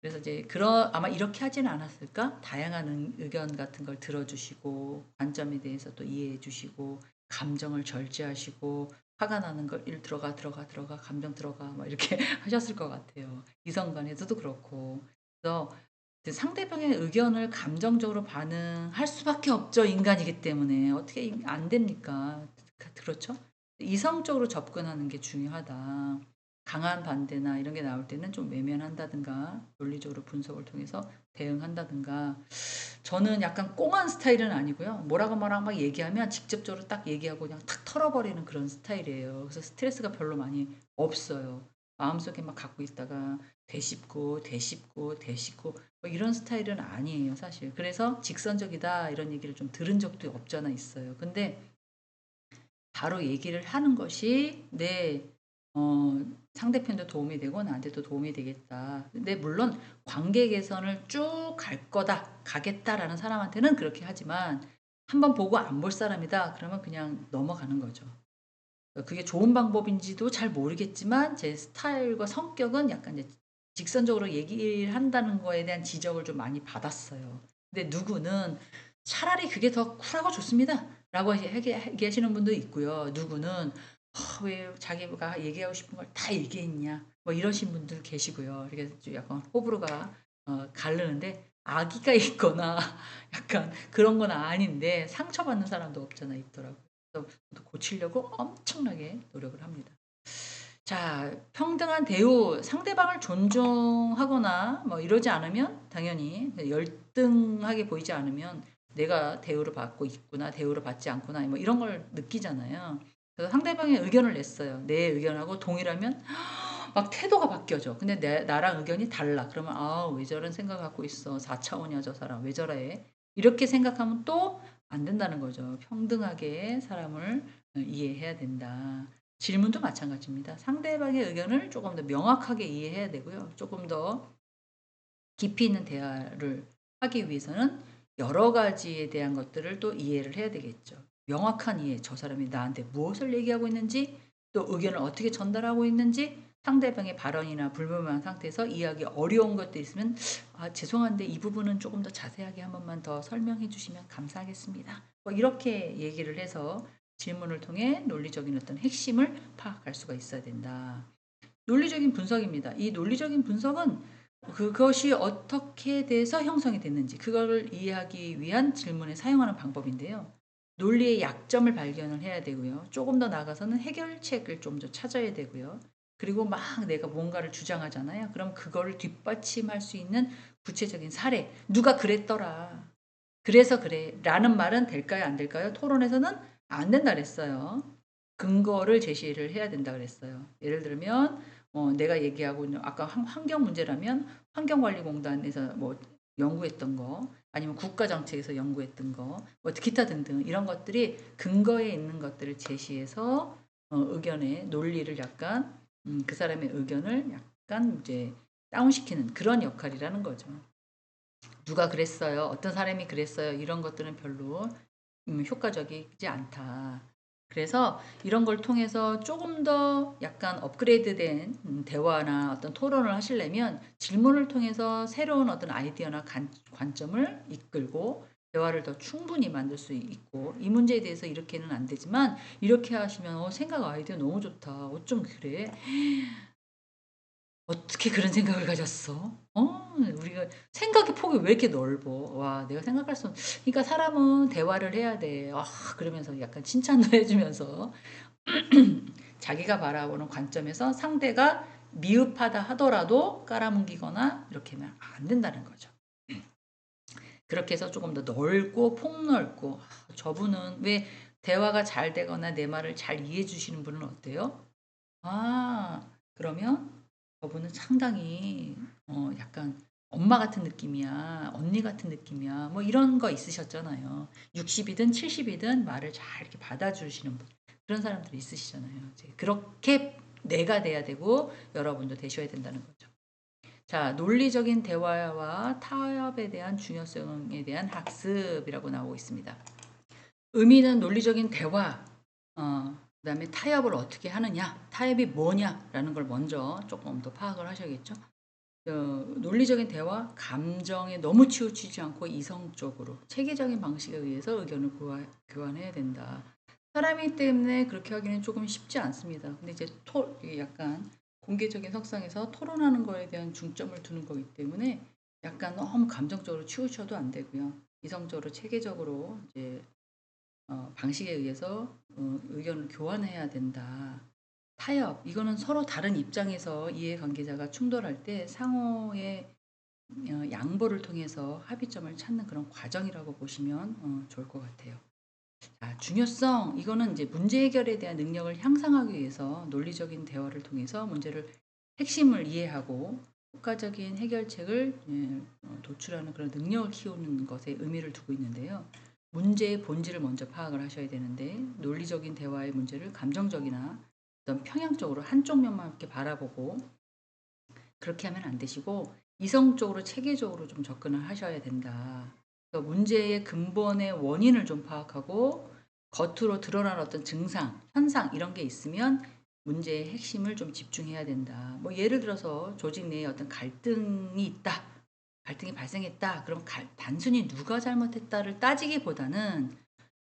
그래서 이제 아마 이렇게 하지는 않았을까? 다양한 의견 같은 걸 들어 주시고 관점에 대해서 또 이해해 주시고 감정을 절제하시고 화가 나는 걸 "일 들어가. 감정 들어가." 막 이렇게 하셨을 것 같아요. 이성 간에서도 그렇고. 그래서 이제 상대방의 의견을 감정적으로 반응할 수밖에 없죠, 인간이기 때문에. 어떻게 안 됩니까? 그렇죠? 이성적으로 접근하는 게 중요하다. 강한 반대나 이런 게 나올 때는 좀 외면한다든가 논리적으로 분석을 통해서 대응한다든가 저는 약간 꽁한 스타일은 아니고요. 뭐라고 막 얘기하면 직접적으로 딱 얘기하고 그냥 탁 털어버리는 그런 스타일이에요. 그래서 스트레스가 별로 많이 없어요. 마음속에 막 갖고 있다가 되씹고 뭐 이런 스타일은 아니에요, 사실. 그래서 직선적이다 이런 얘기를 좀 들은 적도 없잖아 있어요. 근데 바로 얘기를 하는 것이 상대편도 도움이 되고 나한테도 도움이 되겠다. 근데 물론 관계 개선을 쭉 갈 거다, 가겠다라는 사람한테는 그렇게 하지만 한번 보고 안 볼 사람이다. 그러면 그냥 넘어가는 거죠. 그게 좋은 방법인지도 잘 모르겠지만 제 스타일과 성격은 약간 이제 직선적으로 얘기를 한다는 거에 대한 지적을 좀 많이 받았어요. 근데 누구는 "차라리 그게 더 쿨하고 좋습니다."라고 얘기하시는 분도 있고요. 누구는 왜 자기가 얘기하고 싶은 걸 다 얘기했냐." 뭐 이러신 분들 계시고요. 이렇게 좀 약간 호불호가 가르는데 악의가 있거나 약간 그런 건 아닌데 상처받는 사람도 없잖아 있더라고요. 그래서 저도 고치려고 엄청나게 노력을 합니다. 자, 평등한 대우, 상대방을 존중하거나 뭐 이러지 않으면 당연히 열등하게 보이지 않으면 '내가 대우를 받고 있구나. 대우를 받지 않구나.' 뭐 이런 걸 느끼잖아요. 그래서 상대방의 의견을 냈어요. 내 의견하고 동일하면 막 태도가 바뀌어져. 근데 나랑 의견이 달라. 그러면 '아 왜 저런 생각을 갖고 있어. 4 차원이야 저 사람. 왜 저래?' 이렇게 생각하면 또 안 된다는 거죠. 평등하게 사람을 이해해야 된다. 질문도 마찬가지입니다. 상대방의 의견을 조금 더 명확하게 이해해야 되고요. 조금 더 깊이 있는 대화를 하기 위해서는 여러 가지에 대한 것들을 또 이해를 해야 되겠죠. 명확한 이해, 저 사람이 나한테 무엇을 얘기하고 있는지, 또 의견을 어떻게 전달하고 있는지, 상대방의 발언이나 불분명한 상태에서 이해하기 어려운 것도 있으면 "아 죄송한데 이 부분은 조금 더 자세하게 한 번만 더 설명해 주시면 감사하겠습니다." 뭐 이렇게 얘기를 해서 질문을 통해 논리적인 어떤 핵심을 파악할 수가 있어야 된다. 논리적인 분석입니다. 이 논리적인 분석은 그것이 어떻게 돼서 형성이 됐는지 그거를 이해하기 위한 질문에 사용하는 방법인데요. 논리의 약점을 발견을 해야 되고요. 조금 더 나아가서는 해결책을 좀 더 찾아야 되고요. 그리고 막 내가 뭔가를 주장하잖아요. 그럼 그거를 뒷받침할 수 있는 구체적인 사례. "누가 그랬더라. 그래서 그래." 라는 말은 될까요? 안 될까요? 토론에서는 안 된다 그랬어요. 근거를 제시를 해야 된다 그랬어요. 예를 들면 내가 얘기하고 있는 아까 환경 문제라면 환경관리공단에서 뭐 연구했던 거 아니면 국가정책에서 연구했던 거 뭐 기타 등등 이런 것들이 근거에 있는 것들을 제시해서 의견의 논리를 약간 그 사람의 의견을 약간 이제 다운시키는 그런 역할이라는 거죠. "누가 그랬어요. 어떤 사람이 그랬어요." 이런 것들은 별로 효과적이지 않다. 그래서 이런 걸 통해서 조금 더 약간 업그레이드된 대화나 어떤 토론을 하시려면 질문을 통해서 새로운 어떤 아이디어나 관점을 이끌고 대화를 더 충분히 만들 수 있고 이 문제에 대해서 이렇게는 안 되지만 이렇게 하시면 생각 아이디어 너무 좋다. 어쩜 그래? 어떻게 그런 생각을 가졌어? 우리가 생각의 폭이 왜 이렇게 넓어? 와, 내가 생각할 수 그러니까 사람은 대화를 해야 돼. 그러면서 약간 칭찬도 해주면서 자기가 바라보는 관점에서 상대가 미흡하다 하더라도 깔아뭉기거나 이렇게 하면 안 된다는 거죠. 그렇게 해서 조금 더 넓고 폭넓고 저분은 왜 대화가 잘 되거나 내 말을 잘 이해해 주시는 분은 어때요? 그러면 저분은 상당히 약간 엄마 같은 느낌이야. 언니 같은 느낌이야. 뭐 이런 거 있으셨잖아요. 60이든 70이든 말을 잘 이렇게 받아주시는 분. 그런 사람들이 있으시잖아요. 이제 그렇게 내가 돼야 되고 여러분도 되셔야 된다는 거죠. 자, 논리적인 대화와 타협에 대한 중요성에 대한 학습이라고 나오고 있습니다. 의미는 논리적인 대화, 그다음에 타협을 어떻게 하느냐, 타협이 뭐냐라는 걸 먼저 조금 더 파악을 하셔야겠죠. 논리적인 대화, 감정에 너무 치우치지 않고 이성적으로 체계적인 방식에 의해서 의견을 교환해야 된다. 사람이기 때문에 그렇게 하기는 조금 쉽지 않습니다. 근데 이제 이게 약간 공개적인 석상에서 토론하는 거에 대한 중점을 두는 거기 때문에 약간 너무 감정적으로 치우쳐도 안 되고요. 이성적으로 체계적으로 이제 방식에 의해서 의견을 교환해야 된다. 타협, 이거는 서로 다른 입장에서 이해관계자가 충돌할 때 상호의 양보를 통해서 합의점을 찾는 그런 과정이라고 보시면 좋을 것 같아요. 자, 중요성, 이거는 이제 문제 해결에 대한 능력을 향상하기 위해서 논리적인 대화를 통해서 문제를 핵심을 이해하고 효과적인 해결책을 도출하는 그런 능력을 키우는 것에 의미를 두고 있는데요. 문제의 본질을 먼저 파악을 하셔야 되는데 논리적인 대화의 문제를 감정적이나 어떤 평양적으로 한쪽 면만 이렇게 바라보고 그렇게 하면 안 되시고 이성적으로 체계적으로 좀 접근을 하셔야 된다. 그러니까 문제의 근본의 원인을 좀 파악하고 겉으로 드러난 어떤 증상, 현상 이런 게 있으면 문제의 핵심을 좀 집중해야 된다. 뭐 예를 들어서 조직 내에 어떤 갈등이 있다. 갈등이 발생했다. 그럼 단순히 누가 잘못했다를 따지기보다는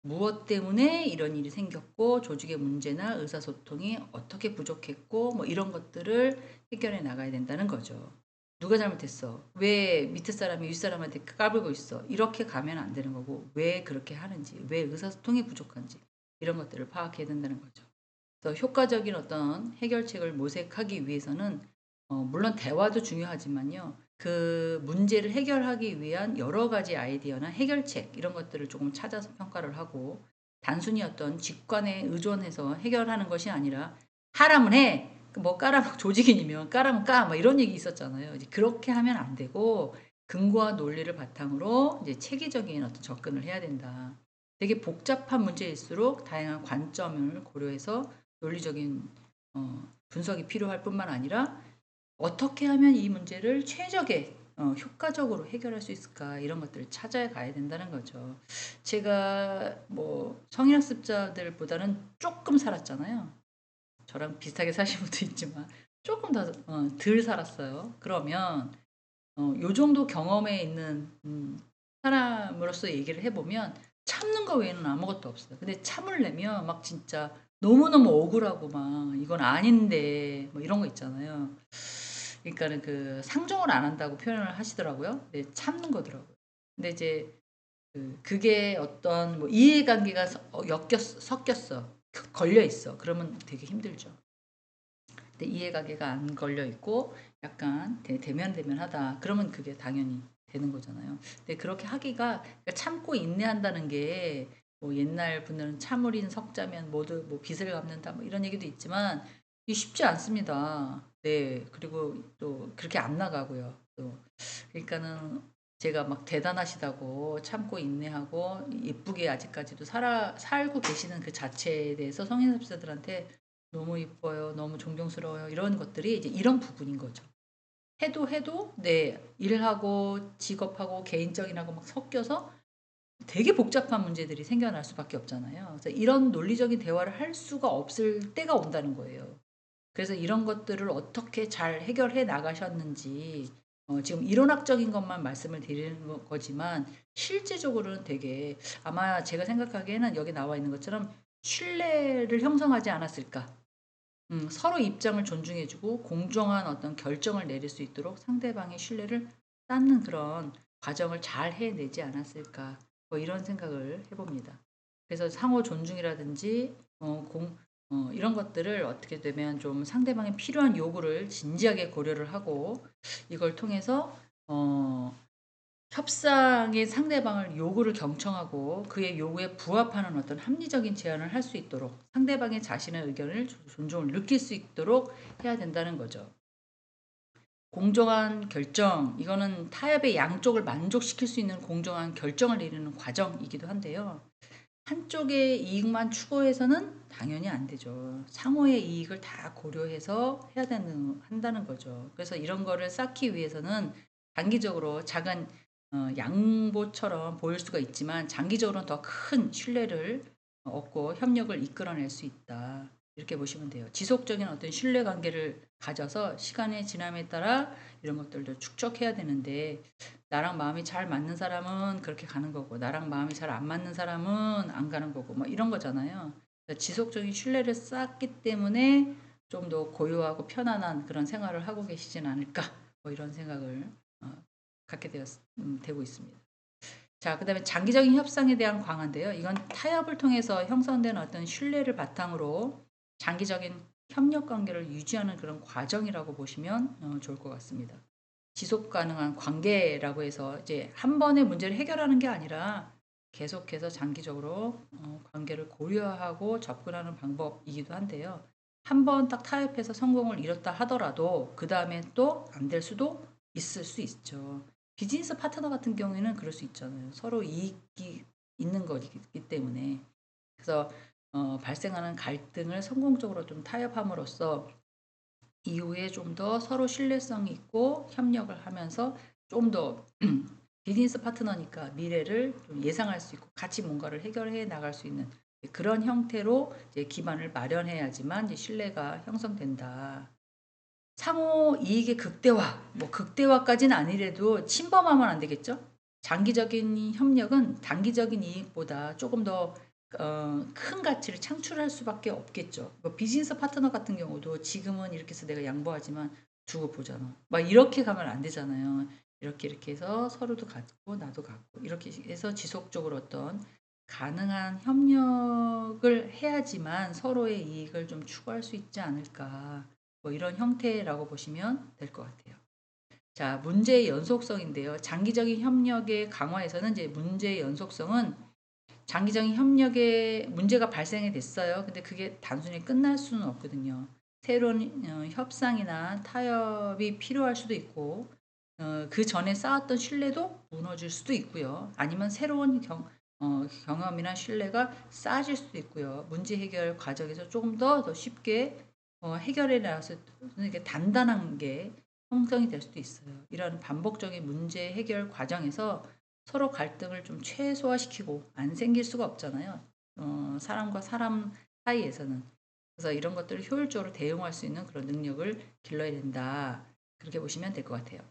무엇 때문에 이런 일이 생겼고 조직의 문제나 의사소통이 어떻게 부족했고 뭐 이런 것들을 해결해 나가야 된다는 거죠. 누가 잘못했어? 왜 밑에 사람이 윗사람한테 까불고 있어? 이렇게 가면 안 되는 거고 왜 그렇게 하는지 왜 의사소통이 부족한지 이런 것들을 파악해야 된다는 거죠. 그래서 효과적인 어떤 해결책을 모색하기 위해서는 물론 대화도 중요하지만요. 그 문제를 해결하기 위한 여러 가지 아이디어나 해결책 이런 것들을 조금 찾아서 평가를 하고 단순히 어떤 직관에 의존해서 해결하는 것이 아니라 하라면 해. 뭐 까라면 조직인이면 까라면 까. 뭐 이런 얘기 있었잖아요. 이제 그렇게 하면 안 되고 근거와 논리를 바탕으로 이제 체계적인 어떤 접근을 해야 된다. 되게 복잡한 문제일수록 다양한 관점을 고려해서 논리적인 분석이 필요할 뿐만 아니라 어떻게 하면 이 문제를 최적의 효과적으로 해결할 수 있을까 이런 것들을 찾아가야 된다는 거죠. 제가 뭐 성인학습자들보다는 조금 살았잖아요. 저랑 비슷하게 사신 분도 있지만 조금 더 덜 살았어요. 그러면 요 정도 경험에 있는 사람으로서 얘기를 해보면 참는 거 외에는 아무것도 없어요. 근데 참으려면 막 진짜 너무너무 억울하고 막 이건 아닌데 뭐 이런 거 있잖아요. 그러니까는 그 상종을 안 한다고 표현을 하시더라고요. 네, 참는 거더라고요. 근데 이제 그게 어떤 뭐 이해관계가 섞였어. 걸려 있어. 그러면 되게 힘들죠. 근데 이해관계가 안 걸려 있고 약간 대면대면하다. 그러면 그게 당연히 되는 거잖아요. 근데 그렇게 하기가 그러니까 참고 인내한다는 게 뭐 옛날 분들은 참으린 석자면 모두 뭐 빚을 갚는다 뭐 이런 얘기도 있지만 이게 쉽지 않습니다. 네. 그리고 또 그렇게 안 나가고요. 또 그러니까는 제가 막 대단하시다고 참고 인내하고 예쁘게 아직까지도 살고 계시는 그 자체에 대해서 성인습자들한테 너무 이뻐요. 너무 존경스러워요. 이런 것들이 이제 이런 부분인 거죠. 해도 네, 일하고 직업하고 개인적인하고 막 섞여서 되게 복잡한 문제들이 생겨날 수밖에 없잖아요. 그래서 이런 논리적인 대화를 할 수가 없을 때가 온다는 거예요. 그래서 이런 것들을 어떻게 잘 해결해 나가셨는지 지금 이론학적인 것만 말씀을 드리는 거지만 실제적으로는 되게 아마 제가 생각하기에는 여기 나와 있는 것처럼 신뢰를 형성하지 않았을까. 서로 입장을 존중해주고 공정한 어떤 결정을 내릴 수 있도록 상대방의 신뢰를 쌓는 그런 과정을 잘 해내지 않았을까. 뭐 이런 생각을 해봅니다. 그래서 상호 존중이라든지 이런 것들을 어떻게 되면 좀 상대방의 필요한 요구를 진지하게 고려를 하고 이걸 통해서 협상의 상대방을 요구를 경청하고 그의 요구에 부합하는 어떤 합리적인 제안을 할 수 있도록 상대방의 자신의 의견을 존중을 느낄 수 있도록 해야 된다는 거죠. 공정한 결정, 이거는 타협의 양쪽을 만족시킬 수 있는 공정한 결정을 내리는 과정이기도 한데요. 한쪽의 이익만 추구해서는 당연히 안 되죠. 상호의 이익을 다 고려해서 한다는 거죠. 그래서 이런 거를 쌓기 위해서는 단기적으로 작은 양보처럼 보일 수가 있지만 장기적으로는 더 큰 신뢰를 얻고 협력을 이끌어낼 수 있다. 이렇게 보시면 돼요. 지속적인 어떤 신뢰 관계를 가져서 시간의 지남에 따라 이런 것들도 축적해야 되는데 나랑 마음이 잘 맞는 사람은 그렇게 가는 거고 나랑 마음이 잘 안 맞는 사람은 안 가는 거고 뭐 이런 거잖아요. 지속적인 신뢰를 쌓기 때문에 좀 더 고요하고 편안한 그런 생활을 하고 계시진 않을까 뭐 이런 생각을 갖게 되고 있습니다. 자, 그 다음에 장기적인 협상에 대한 강화인데요. 이건 타협을 통해서 형성된 어떤 신뢰를 바탕으로 장기적인 협력 관계를 유지하는 그런 과정이라고 보시면 좋을 것 같습니다. 지속 가능한 관계라고 해서 이제 한 번의 문제를 해결하는 게 아니라 계속해서 장기적으로 관계를 고려하고 접근하는 방법이기도 한데요. 한 번 딱 타협해서 성공을 이뤘다 하더라도 그 다음에 또 안 될 수도 있을 수 있죠. 비즈니스 파트너 같은 경우에는 그럴 수 있잖아요. 서로 이익이 있는 거기 때문에. 그래서 발생하는 갈등을 성공적으로 좀 타협함으로써 이후에 좀 더 서로 신뢰성이 있고 협력을 하면서 좀 더 비즈니스 파트너니까 미래를 좀 예상할 수 있고 같이 뭔가를 해결해 나갈 수 있는 그런 형태로 이제 기반을 마련해야지만 이제 신뢰가 형성된다. 상호 이익의 극대화, 뭐 극대화까지는 아니래도 침범하면 안 되겠죠? 장기적인 협력은 단기적인 이익보다 조금 더 큰 가치를 창출할 수밖에 없겠죠. 뭐 비즈니스 파트너 같은 경우도 지금은 이렇게 해서 내가 양보하지만 두고 보잖아. 막 이렇게 가면 안 되잖아요. 이렇게 해서 서로도 갖고 나도 갖고 이렇게 해서 지속적으로 어떤 가능한 협력을 해야지만 서로의 이익을 좀 추구할 수 있지 않을까. 뭐 이런 형태라고 보시면 될 것 같아요. 자, 문제의 연속성인데요. 장기적인 협력의 강화에서는 이제 문제의 연속성은 장기적인 협력에 문제가 발생이 됐어요. 근데 그게 단순히 끝날 수는 없거든요. 새로운 협상이나 타협이 필요할 수도 있고 그 전에 쌓았던 신뢰도 무너질 수도 있고요. 아니면 새로운 경험이나 신뢰가 쌓아질 수도 있고요. 문제 해결 과정에서 조금 더 쉽게 해결해 나가서 이게 단단한 게 형성이 될 수도 있어요. 이런 반복적인 문제 해결 과정에서 서로 갈등을 좀 최소화시키고 안 생길 수가 없잖아요. 사람과 사람 사이에서는. 그래서 이런 것들을 효율적으로 대응할 수 있는 그런 능력을 길러야 된다. 그렇게 보시면 될 것 같아요.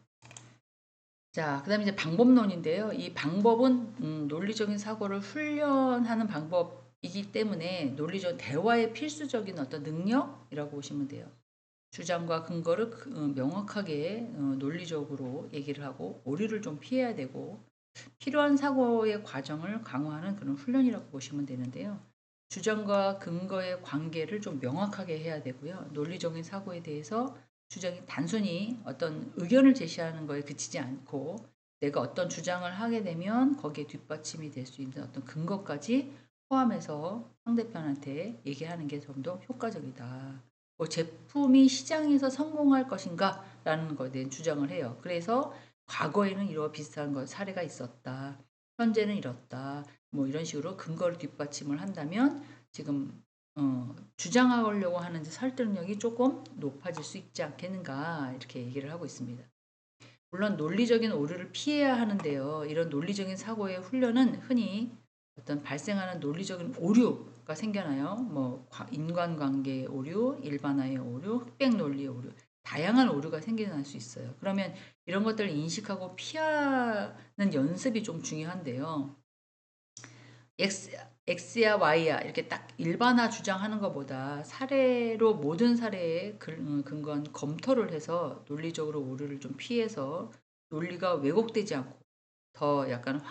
자, 그 다음에 이제 방법론인데요. 이 방법은 논리적인 사고를 훈련하는 방법이기 때문에 논리적 대화의 필수적인 어떤 능력이라고 보시면 돼요. 주장과 근거를 명확하게 논리적으로 얘기를 하고 오류를 좀 피해야 되고 필요한 사고의 과정을 강화하는 그런 훈련이라고 보시면 되는데요. 주장과 근거의 관계를 좀 명확하게 해야 되고요. 논리적인 사고에 대해서 주장이 단순히 어떤 의견을 제시하는 거에 그치지 않고 내가 어떤 주장을 하게 되면 거기에 뒷받침이 될 수 있는 어떤 근거까지 포함해서 상대편한테 얘기하는 게 좀 더 효과적이다. 뭐 제품이 시장에서 성공할 것인가 라는 것에 대한 주장을 해요. 그래서 과거에는 이런 비슷한 사례가 있었다. 현재는 이렇다. 뭐 이런 식으로 근거를 뒷받침을 한다면 지금 주장하려고 하는 설득력이 조금 높아질 수 있지 않겠는가 이렇게 얘기를 하고 있습니다. 물론 논리적인 오류를 피해야 하는데요. 이런 논리적인 사고의 훈련은 흔히 어떤 발생하는 논리적인 오류가 생겨나요. 뭐 인간관계의 오류, 일반화의 오류, 흑백 논리의 오류 다양한 오류가 생겨날 수 있어요. 그러면 이런 것들을 인식하고 피하는 연습이 좀 중요한데요. X야 Y야 이렇게 딱 일반화 주장하는 것보다 사례로 모든 사례에 근거한 검토를 해서 논리적으로 오류를 좀 피해서 논리가 왜곡되지 않고 더 약간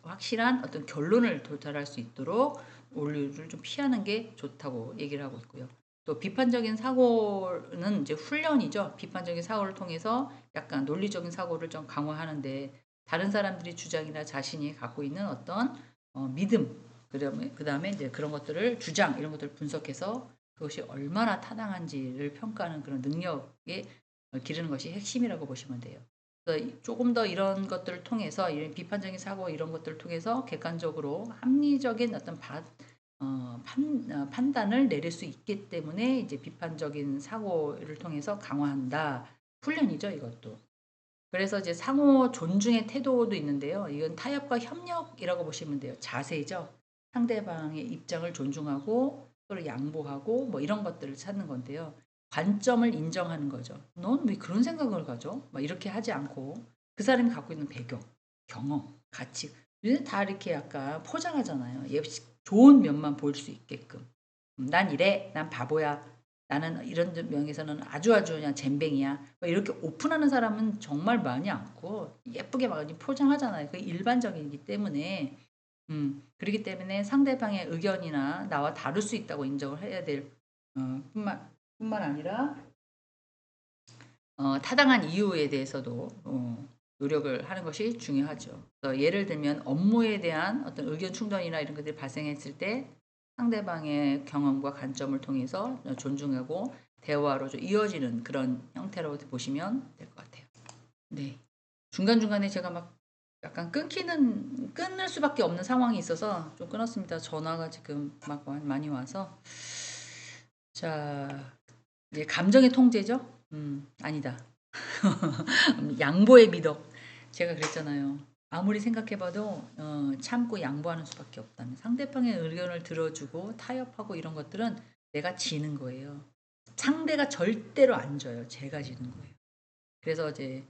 확실한 어떤 결론을 도달할 수 있도록 오류를 좀 피하는 게 좋다고 얘기를 하고 있고요. 또 비판적인 사고는 이제 훈련이죠. 비판적인 사고를 통해서 약간 논리적인 사고를 좀 강화하는데 다른 사람들이 주장이나 자신이 갖고 있는 어떤 믿음, 그 다음에 이제 그런 것들을 주장 이런 것들을 분석해서 그것이 얼마나 타당한지를 평가하는 그런 능력에 기르는 것이 핵심이라고 보시면 돼요. 그래서 조금 더 이런 것들을 통해서 이런 비판적인 사고 이런 것들을 통해서 객관적으로 합리적인 어떤 판단을 내릴 수 있기 때문에 이제 비판적인 사고를 통해서 강화한다. 훈련이죠, 이것도. 그래서 이제 상호 존중의 태도도 있는데요. 이건 타협과 협력이라고 보시면 돼요. 자세죠. 상대방의 입장을 존중하고 서로 양보하고 뭐 이런 것들을 찾는 건데요. 관점을 인정하는 거죠. 넌 왜 그런 생각을 가져? 막 이렇게 하지 않고 그 사람이 갖고 있는 배경, 경험, 가치 다 이렇게 약간 포장하잖아요. 좋은 면만 보일 수 있게끔. 난 이래, 난 바보야, 나는 이런 면에서는 아주 그냥 젬뱅이야. 뭐 이렇게 오픈하는 사람은 정말 많이 않고 예쁘게 막 포장하잖아요. 그 일반적이기 때문에 그렇기 때문에 상대방의 의견이나 나와 다를 수 있다고 인정을 해야 될 뿐만 아니라 타당한 이유에 대해서도 노력을 하는 것이 중요하죠. 예를 들면 업무에 대한 어떤 의견 충돌이나 이런 것들이 발생했을 때 상대방의 경험과 관점을 통해서 존중하고 대화로 좀 이어지는 그런 형태로 보시면 될 것 같아요. 네. 중간중간에 제가 막 약간 끊을 수밖에 없는 상황이 있어서 좀 끊었습니다. 전화가 지금 막 많이 와서. 자, 이제 감정의 통제죠? 아니다. 양보의 미덕. 제가 그랬잖아요. 아무리 생각해봐도 참고 양보하는 수밖에 없다는. 상대방의 의견을 들어주고 타협하고 이런 것들은 내가 지는 거예요. 상대가 절대로 안 져요. 제가 지는 거예요. 그래서 이제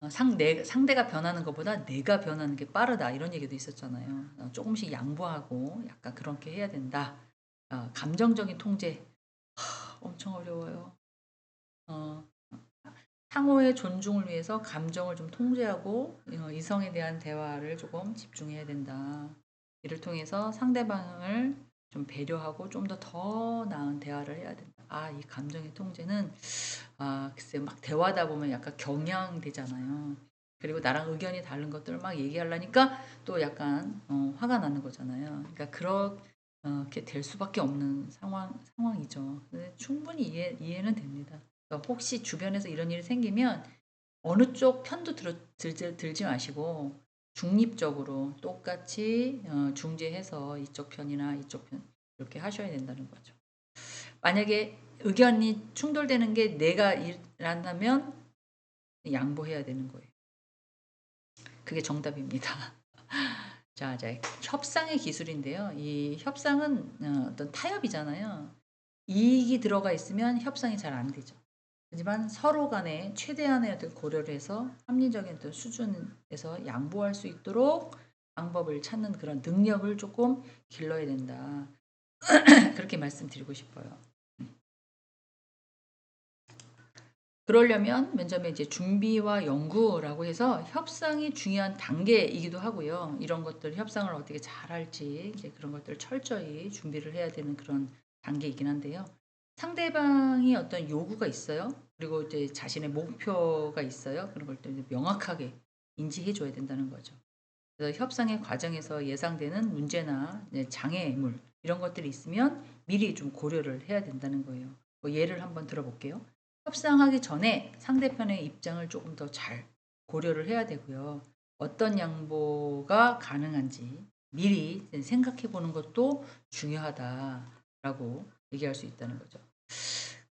상대가 변하는 것보다 내가 변하는 게 빠르다 이런 얘기도 있었잖아요. 조금씩 양보하고 약간 그렇게 해야 된다. 감정적인 통제 엄청 어려워요. 상호의 존중을 위해서 감정을 좀 통제하고 이성에 대한 대화를 조금 집중해야 된다. 이를 통해서 상대방을 좀 배려하고 좀 더 나은 대화를 해야 된다. 이 감정의 통제는 글쎄 막 대화하다 보면 약간 경향되잖아요. 그리고 나랑 의견이 다른 것들을 막 얘기하려니까 또 약간 화가 나는 거잖아요. 그러니까 그렇게 될 수밖에 없는 상황이죠. 충분히 이해는 됩니다. 그러니까 혹시 주변에서 이런 일이 생기면 어느 쪽 편도 들지 마시고 중립적으로 똑같이 중재해서 이쪽 편이나 이쪽 편 이렇게 하셔야 된다는 거죠. 만약에 의견이 충돌되는 게 내가 일한다면 양보해야 되는 거예요. 그게 정답입니다. 자, 협상의 기술인데요. 이 협상은 어떤 타협이잖아요. 이익이 들어가 있으면 협상이 잘 안 되죠. 하지만 서로 간에 최대한의 어떤 고려를 해서 합리적인 어떤 수준에서 양보할 수 있도록 방법을 찾는 그런 능력을 조금 길러야 된다. 그렇게 말씀드리고 싶어요. 그러려면 맨 처음에 이제 준비와 연구라고 해서 협상이 중요한 단계이기도 하고요. 이런 것들 협상을 어떻게 잘 할지 이제 그런 것들을 철저히 준비를 해야 되는 그런 단계이긴 한데요. 상대방이 어떤 요구가 있어요. 그리고 이제 자신의 목표가 있어요. 그런 걸 또 명확하게 인지해 줘야 된다는 거죠. 그래서 협상의 과정에서 예상되는 문제나 장애물 이런 것들이 있으면 미리 좀 고려를 해야 된다는 거예요. 예를 한번 들어볼게요. 협상하기 전에 상대편의 입장을 조금 더 잘 고려를 해야 되고요. 어떤 양보가 가능한지 미리 생각해 보는 것도 중요하다라고 얘기할 수 있다는 거죠.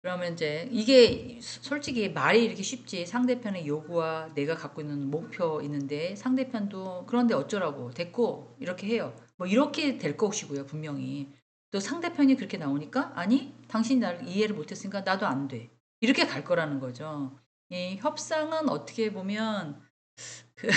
그러면 이제 이게 솔직히 말이 이렇게 쉽지. 상대편의 요구와 내가 갖고 있는 목표 있는데 상대편도 그런데 어쩌라고 됐고 이렇게 해요. 뭐 이렇게 될 것이고요. 분명히. 또 상대편이 그렇게 나오니까 아니 당신이 나를 이해를 못했으니까 나도 안 돼. 이렇게 갈 거라는 거죠. 이 협상은 어떻게 보면 그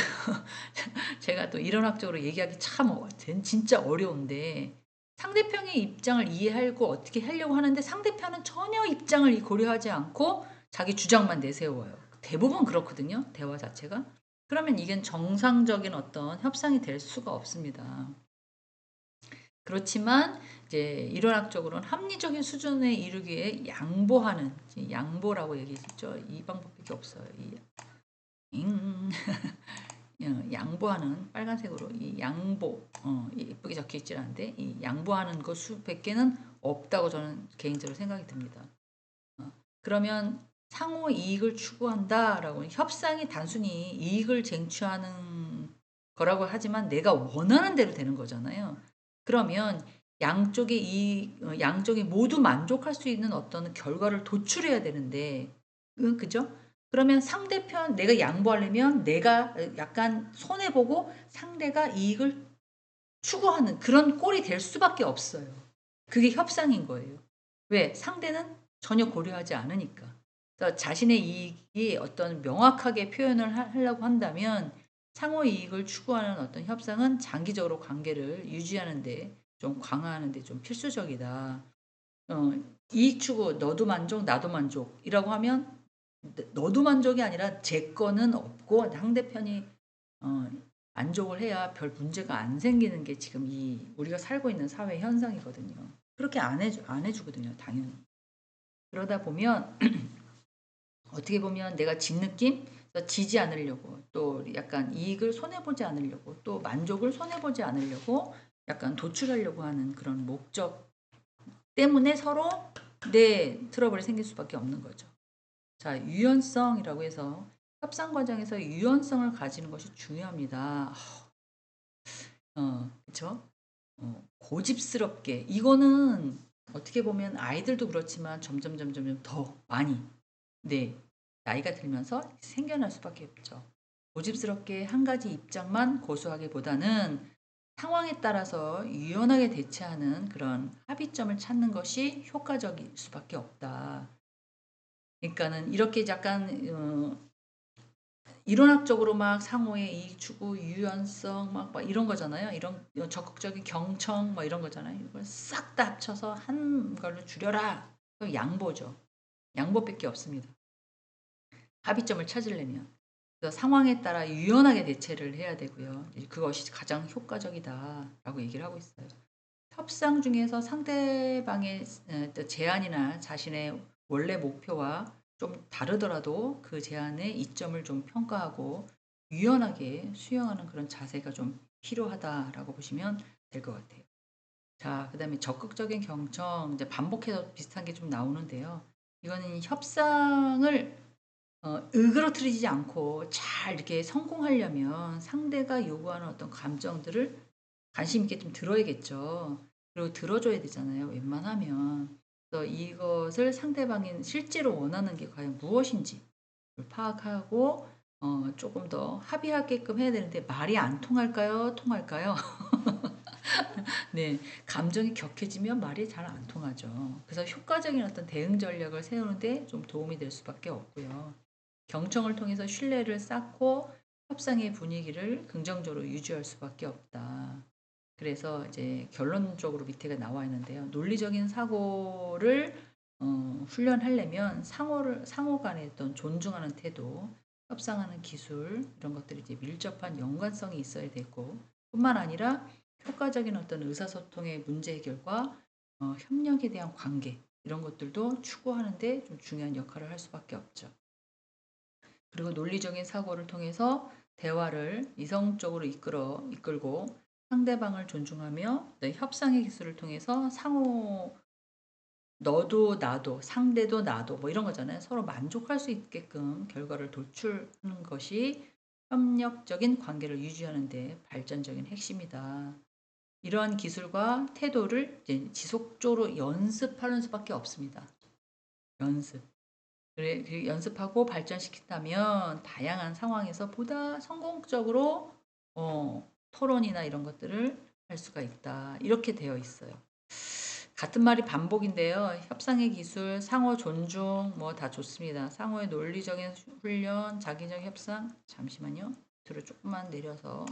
제가 또 이론학적으로 얘기하기 참 진짜 어려운데 상대편의 입장을 이해하고 어떻게 하려고 하는데 상대편은 전혀 입장을 고려하지 않고 자기 주장만 내세워요. 대부분 그렇거든요, 대화 자체가. 그러면 이게 정상적인 어떤 협상이 될 수가 없습니다. 그렇지만 이제 이론학적으로는 합리적인 수준에 이르기 위해 양보하는, 양보라고 얘기했죠. 이 방법밖에 없어요. 잉. 양보하는, 빨간색으로 이 양보, 예쁘게 적혀 있질 않은데 이 양보하는 것 수밖에는 없다고 저는 개인적으로 생각이 듭니다. 그러면 상호 이익을 추구한다라고, 협상이 단순히 이익을 쟁취하는 거라고 하지만 내가 원하는 대로 되는 거잖아요. 그러면 양쪽이 모두 만족할 수 있는 어떤 결과를 도출해야 되는데, 그죠? 그러면 상대편, 내가 양보하려면 내가 약간 손해보고 상대가 이익을 추구하는 그런 꼴이 될 수밖에 없어요. 그게 협상인 거예요. 왜? 상대는 전혀 고려하지 않으니까. 그래서 자신의 이익이 어떤 명확하게 표현을 하려고 한다면 상호 이익을 추구하는 어떤 협상은 장기적으로 관계를 유지하는데 좀 강화하는데 좀 필수적이다. 어, 이익 추구, 너도 만족, 나도 만족이라고 하면 너도 만족이 아니라 제 거는 없고 상대편이 어, 만족을 해야 별 문제가 안 생기는 게 지금 이 우리가 살고 있는 사회 현상이거든요. 그렇게 안 해주거든요, 당연히. 그러다 보면 어떻게 보면 내가 진 느낌? 지지 않으려고, 또 약간 이익을 손해보지 않으려고, 또 만족을 손해보지 않으려고 약간 도출하려고 하는 그런 목적 때문에 서로 트러블이 생길 수밖에 없는 거죠. 자, 유연성이라고 해서 협상 과정에서 유연성을 가지는 것이 중요합니다. 그쵸? 고집스럽게 이거는 어떻게 보면 아이들도 그렇지만 점점 더 많이 네 나이가 들면서 생겨날 수밖에 없죠. 고집스럽게 한 가지 입장만 고수하기보다는 상황에 따라서 유연하게 대처하는 그런 합의점을 찾는 것이 효과적일 수밖에 없다. 그러니까는 이렇게 약간 이론학적으로 막 상호의 이익 추구, 유연성 막 이런 거잖아요. 이런 적극적인 경청 뭐 이런 거잖아요. 이걸 싹 다 합쳐서 한 걸로 줄여라. 양보죠. 양보밖에 없습니다. 합의점을 찾으려면. 그래서 상황에 따라 유연하게 대체를 해야 되고요. 그것이 가장 효과적이다라고 얘기를 하고 있어요. 협상 중에서 상대방의 제안이나 자신의 원래 목표와 좀 다르더라도 그 제안의 이점을 좀 평가하고 유연하게 수용하는 그런 자세가 좀 필요하다라고 보시면 될 것 같아요. 자, 그 다음에 적극적인 경청, 이제 반복해서 비슷한 게 좀 나오는데요. 이거는 협상을 으그러뜨리지 않고 잘 이렇게 성공하려면 상대가 요구하는 어떤 감정들을 관심 있게 좀 들어야겠죠. 그리고 들어줘야 되잖아요, 웬만하면. 그래서 이것을 상대방이 실제로 원하는 게 과연 무엇인지 파악하고 조금 더 합의하게끔 해야 되는데 말이 안 통할까요? 통할까요? 네, 감정이 격해지면 말이 잘 안 통하죠. 그래서 효과적인 어떤 대응 전략을 세우는데 좀 도움이 될 수밖에 없고요. 경청을 통해서 신뢰를 쌓고 협상의 분위기를 긍정적으로 유지할 수밖에 없다. 그래서 이제 결론적으로 밑에가 나와 있는데요. 논리적인 사고를 훈련하려면 상호 간의 어떤 존중하는 태도, 협상하는 기술 이런 것들이 이제 밀접한 연관성이 있어야 되고 뿐만 아니라 효과적인 어떤 의사소통의 문제 해결과 협력에 대한 관계 이런 것들도 추구하는데 좀 중요한 역할을 할 수밖에 없죠. 그리고 논리적인 사고를 통해서 대화를 이성적으로 이끌고 상대방을 존중하며 협상의 기술을 통해서 상호 너도 나도 상대도 나도 뭐 이런 거잖아요. 서로 만족할 수 있게끔 결과를 도출하는 것이 협력적인 관계를 유지하는 데 발전적인 핵심이다. 이러한 기술과 태도를 이제 지속적으로 연습하는 수밖에 없습니다. 연습. 그래, 연습하고 발전시킨다면 다양한 상황에서 보다 성공적으로 토론이나 이런 것들을 할 수가 있다. 이렇게 되어 있어요. 같은 말이 반복인데요. 협상의 기술, 상호 존중 뭐 다 좋습니다. 상호의 논리적인 훈련, 자기적 협상. 잠시만요. 뒤로 조금만 내려서.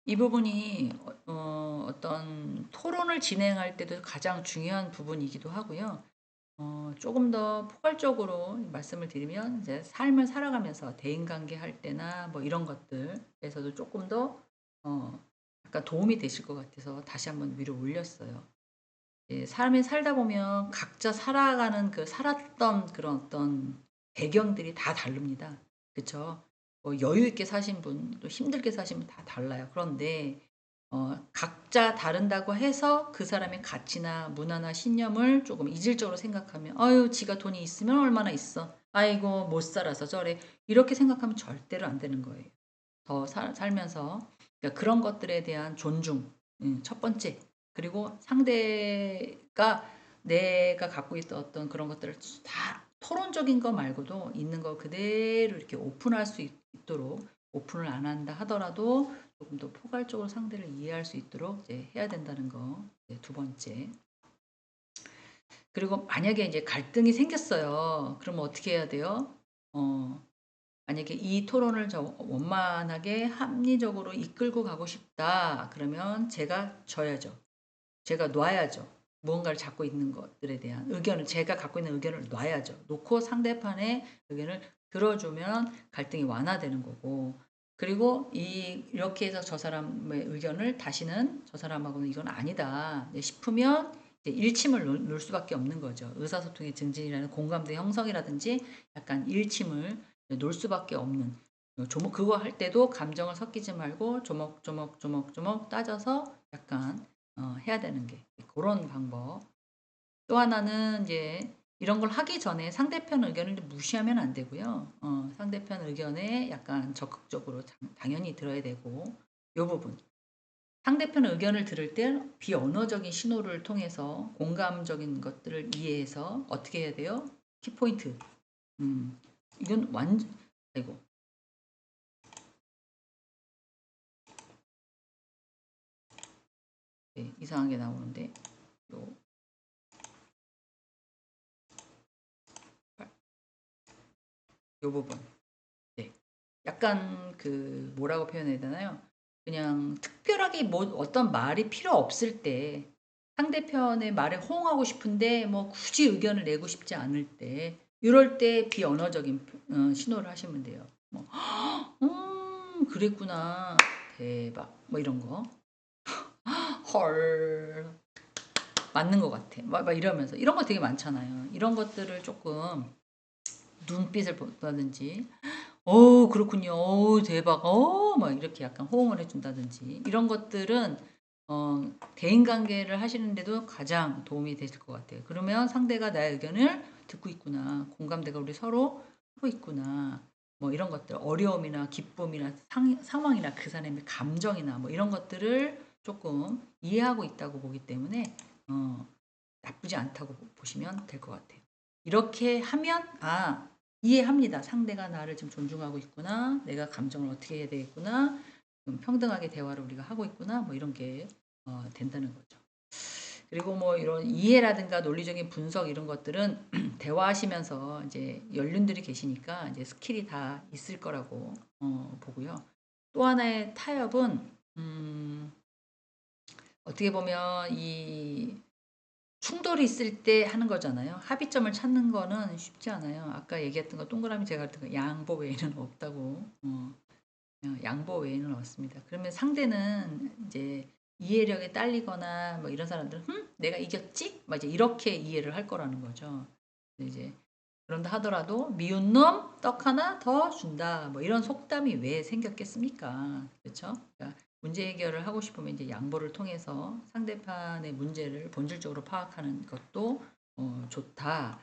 이 부분이 어떤 토론을 진행할 때도 가장 중요한 부분이기도 하고요. 조금 더 포괄적으로 말씀을 드리면 이제 삶을 살아가면서 대인관계 할 때나 뭐 이런 것들에서도 조금 더 약간 도움이 되실 것 같아서 다시 한번 위로 올렸어요. 예, 삶을 살다 보면 각자 살아가는 그 살았던 그런 어떤 배경들이 다 다릅니다. 그쵸? 뭐 여유 있게 사신 분, 또 힘들게 사신 분 다 달라요. 그런데 각자 다른다고 해서 그 사람의 가치나 문화나 신념을 조금 이질적으로 생각하면 아유 지가 돈이 있으면 얼마나 있어. 아이고 못 살아서 저래. 이렇게 생각하면 절대로 안 되는 거예요. 더 살면서 그러니까 그런 것들에 대한 존중 첫 번째. 그리고 상대가 내가 갖고 있던 어떤 그런 것들을 다 토론적인 거 말고도 있는 거 그대로 이렇게 오픈할 수 있도록 오픈을 안 한다 하더라도 조금 더 포괄적으로 상대를 이해할 수 있도록 이제 해야 된다는 거. 두 번째. 그리고 만약에 이제 갈등이 생겼어요. 그러면 어떻게 해야 돼요? 만약에 이 토론을 원만하게 합리적으로 이끌고 가고 싶다. 그러면 제가 져야죠. 제가 놔야죠. 무언가를 잡고 있는 것들에 대한 의견을 제가 갖고 있는 의견을 놔야죠. 놓고 상대편의 의견을 들어주면 갈등이 완화되는 거고 그리고 이렇게 해서 저 사람의 의견을 다시는 저 사람하고는 이건 아니다 싶으면 이제 일침을 놓을 수밖에 없는 거죠. 의사소통의 증진이라는 공감대 형성이라든지 약간 일침을 놓을 수밖에 없는 조목 그거 할 때도 감정을 섞이지 말고 조목조목 따져서 약간 해야 되는 게 그런 방법. 또 하나는 이제 이런 걸 하기 전에 상대편 의견을 무시하면 안 되고요. 상대편 의견에 약간 적극적으로 당연히 들어야 되고 요 부분. 상대편 의견을 들을 때 비언어적인 신호를 통해서 공감적인 것들을 이해해서 어떻게 해야 돼요? 키포인트. 이건 완전 아이고 네, 이상하게 나오는데 요 요 부분. 네. 약간 그 뭐라고 표현해야 되나요? 그냥 특별하게 뭐 어떤 말이 필요 없을 때 상대편의 말에 호응하고 싶은데 뭐 굳이 의견을 내고 싶지 않을 때 이럴 때 비언어적인 신호를 하시면 돼요. 뭐 그랬구나. 대박. 뭐 이런 거. 헐. 맞는 것 같아. 막 이러면서 이런 거 되게 많잖아요. 이런 것들을 조금 눈빛을 본다든지 그렇군요. 대박. 막 이렇게 약간 호응을 해준다든지 이런 것들은 대인관계를 하시는데도 가장 도움이 되실 것 같아요. 그러면 상대가 나의 의견을 듣고 있구나. 공감대가 우리 서로 하고 있구나. 뭐 이런 것들 어려움이나 기쁨이나 상황이나 그 사람의 감정이나 뭐 이런 것들을 조금 이해하고 있다고 보기 때문에 나쁘지 않다고 보시면 될 것 같아요. 이렇게 하면 이해합니다. 상대가 나를 좀 존중하고 있구나. 내가 감정을 어떻게 해야 되겠구나. 평등하게 대화를 우리가 하고 있구나. 뭐 이런 게 된다는 거죠. 그리고 뭐 이런 이해라든가 논리적인 분석 이런 것들은 대화하시면서 이제 연륜들이 계시니까 이제 스킬이 다 있을 거라고 보고요. 또 하나의 타협은 어떻게 보면 이 충돌이 있을 때 하는 거잖아요. 합의점을 찾는 거는 쉽지 않아요. 아까 얘기했던 거 동그라미 제가 했던 거 양보 외에는 없다고. 양보 외에는 없습니다. 그러면 상대는 이제 이해력에 딸리거나 뭐 이런 사람들은 내가 이겼지? 막 이제 이렇게 이해를 할 거라는 거죠. 이제 그런다 하더라도 미운 놈 떡 하나 더 준다. 뭐 이런 속담이 왜 생겼겠습니까? 그렇죠? 그러니까 문제 해결을 하고 싶으면 이제 양보를 통해서 상대편의 문제를 본질적으로 파악하는 것도 좋다.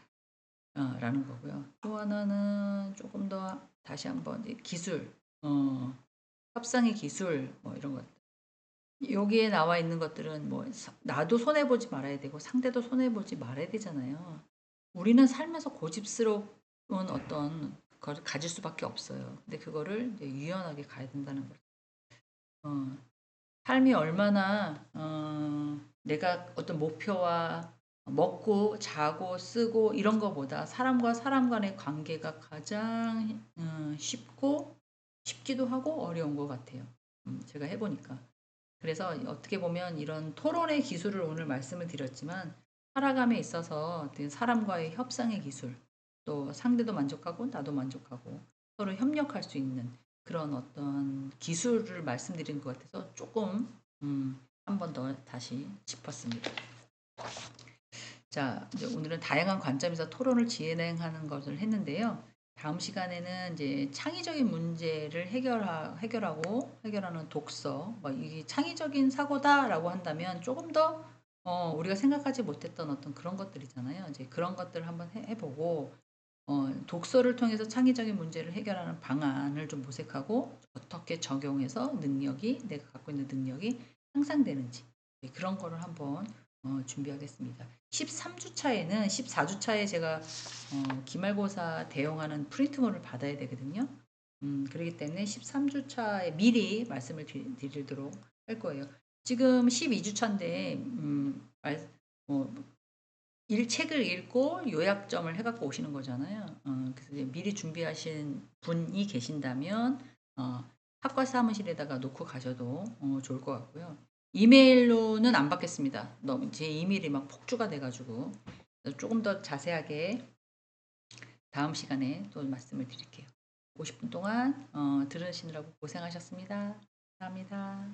라는 거고요. 또 하나는 조금 더 다시 한번 기술, 협상의 기술 뭐 이런 것. 여기에 나와 있는 것들은 뭐 나도 손해 보지 말아야 되고 상대도 손해 보지 말아야 되잖아요. 우리는 살면서 고집스러운 어떤 걸 가질 수밖에 없어요. 근데 그거를 이제 유연하게 가야 된다는 거죠. 삶이 얼마나 내가 어떤 목표와 먹고 자고 쓰고 이런 거보다 사람과 사람 간의 관계가 가장 쉽기도 하고 어려운 것 같아요. 제가 해보니까. 그래서 어떻게 보면 이런 토론의 기술을 오늘 말씀을 드렸지만 살아감에 있어서 사람과의 협상의 기술, 또 상대도 만족하고 나도 만족하고 서로 협력할 수 있는 그런 어떤 기술을 말씀드린 것 같아서 조금 한 번 더 다시 짚었습니다. 자, 이제 오늘은 다양한 관점에서 토론을 진행하는 것을 했는데요. 다음 시간에는 이제 창의적인 문제를 해결하는 독서, 뭐 이게 창의적인 사고다라고 한다면 조금 더 우리가 생각하지 못했던 어떤 그런 것들이잖아요. 이제 그런 것들을 한번 해보고 독서를 통해서 창의적인 문제를 해결하는 방안을 좀 모색하고 어떻게 적용해서 내가 갖고 있는 능력이 향상되는지 그런 거를 한번 준비하겠습니다. 13주차에는 14주차에 제가 기말고사 대응하는 프린트물을 받아야 되거든요. 그렇기 때문에 13주차에 미리 말씀을 드리도록 할 거예요. 지금 12주차인데 책을 읽고 요약점을 해갖고 오시는 거잖아요. 그래서 미리 준비하신 분이 계신다면 학과 사무실에다가 놓고 가셔도 좋을 것 같고요. 이메일로는 안 받겠습니다. 너무 제 이메일이 막 폭주가 돼가지고 조금 더 자세하게 다음 시간에 또 말씀을 드릴게요. 50분 동안 들으시느라고 고생하셨습니다. 감사합니다.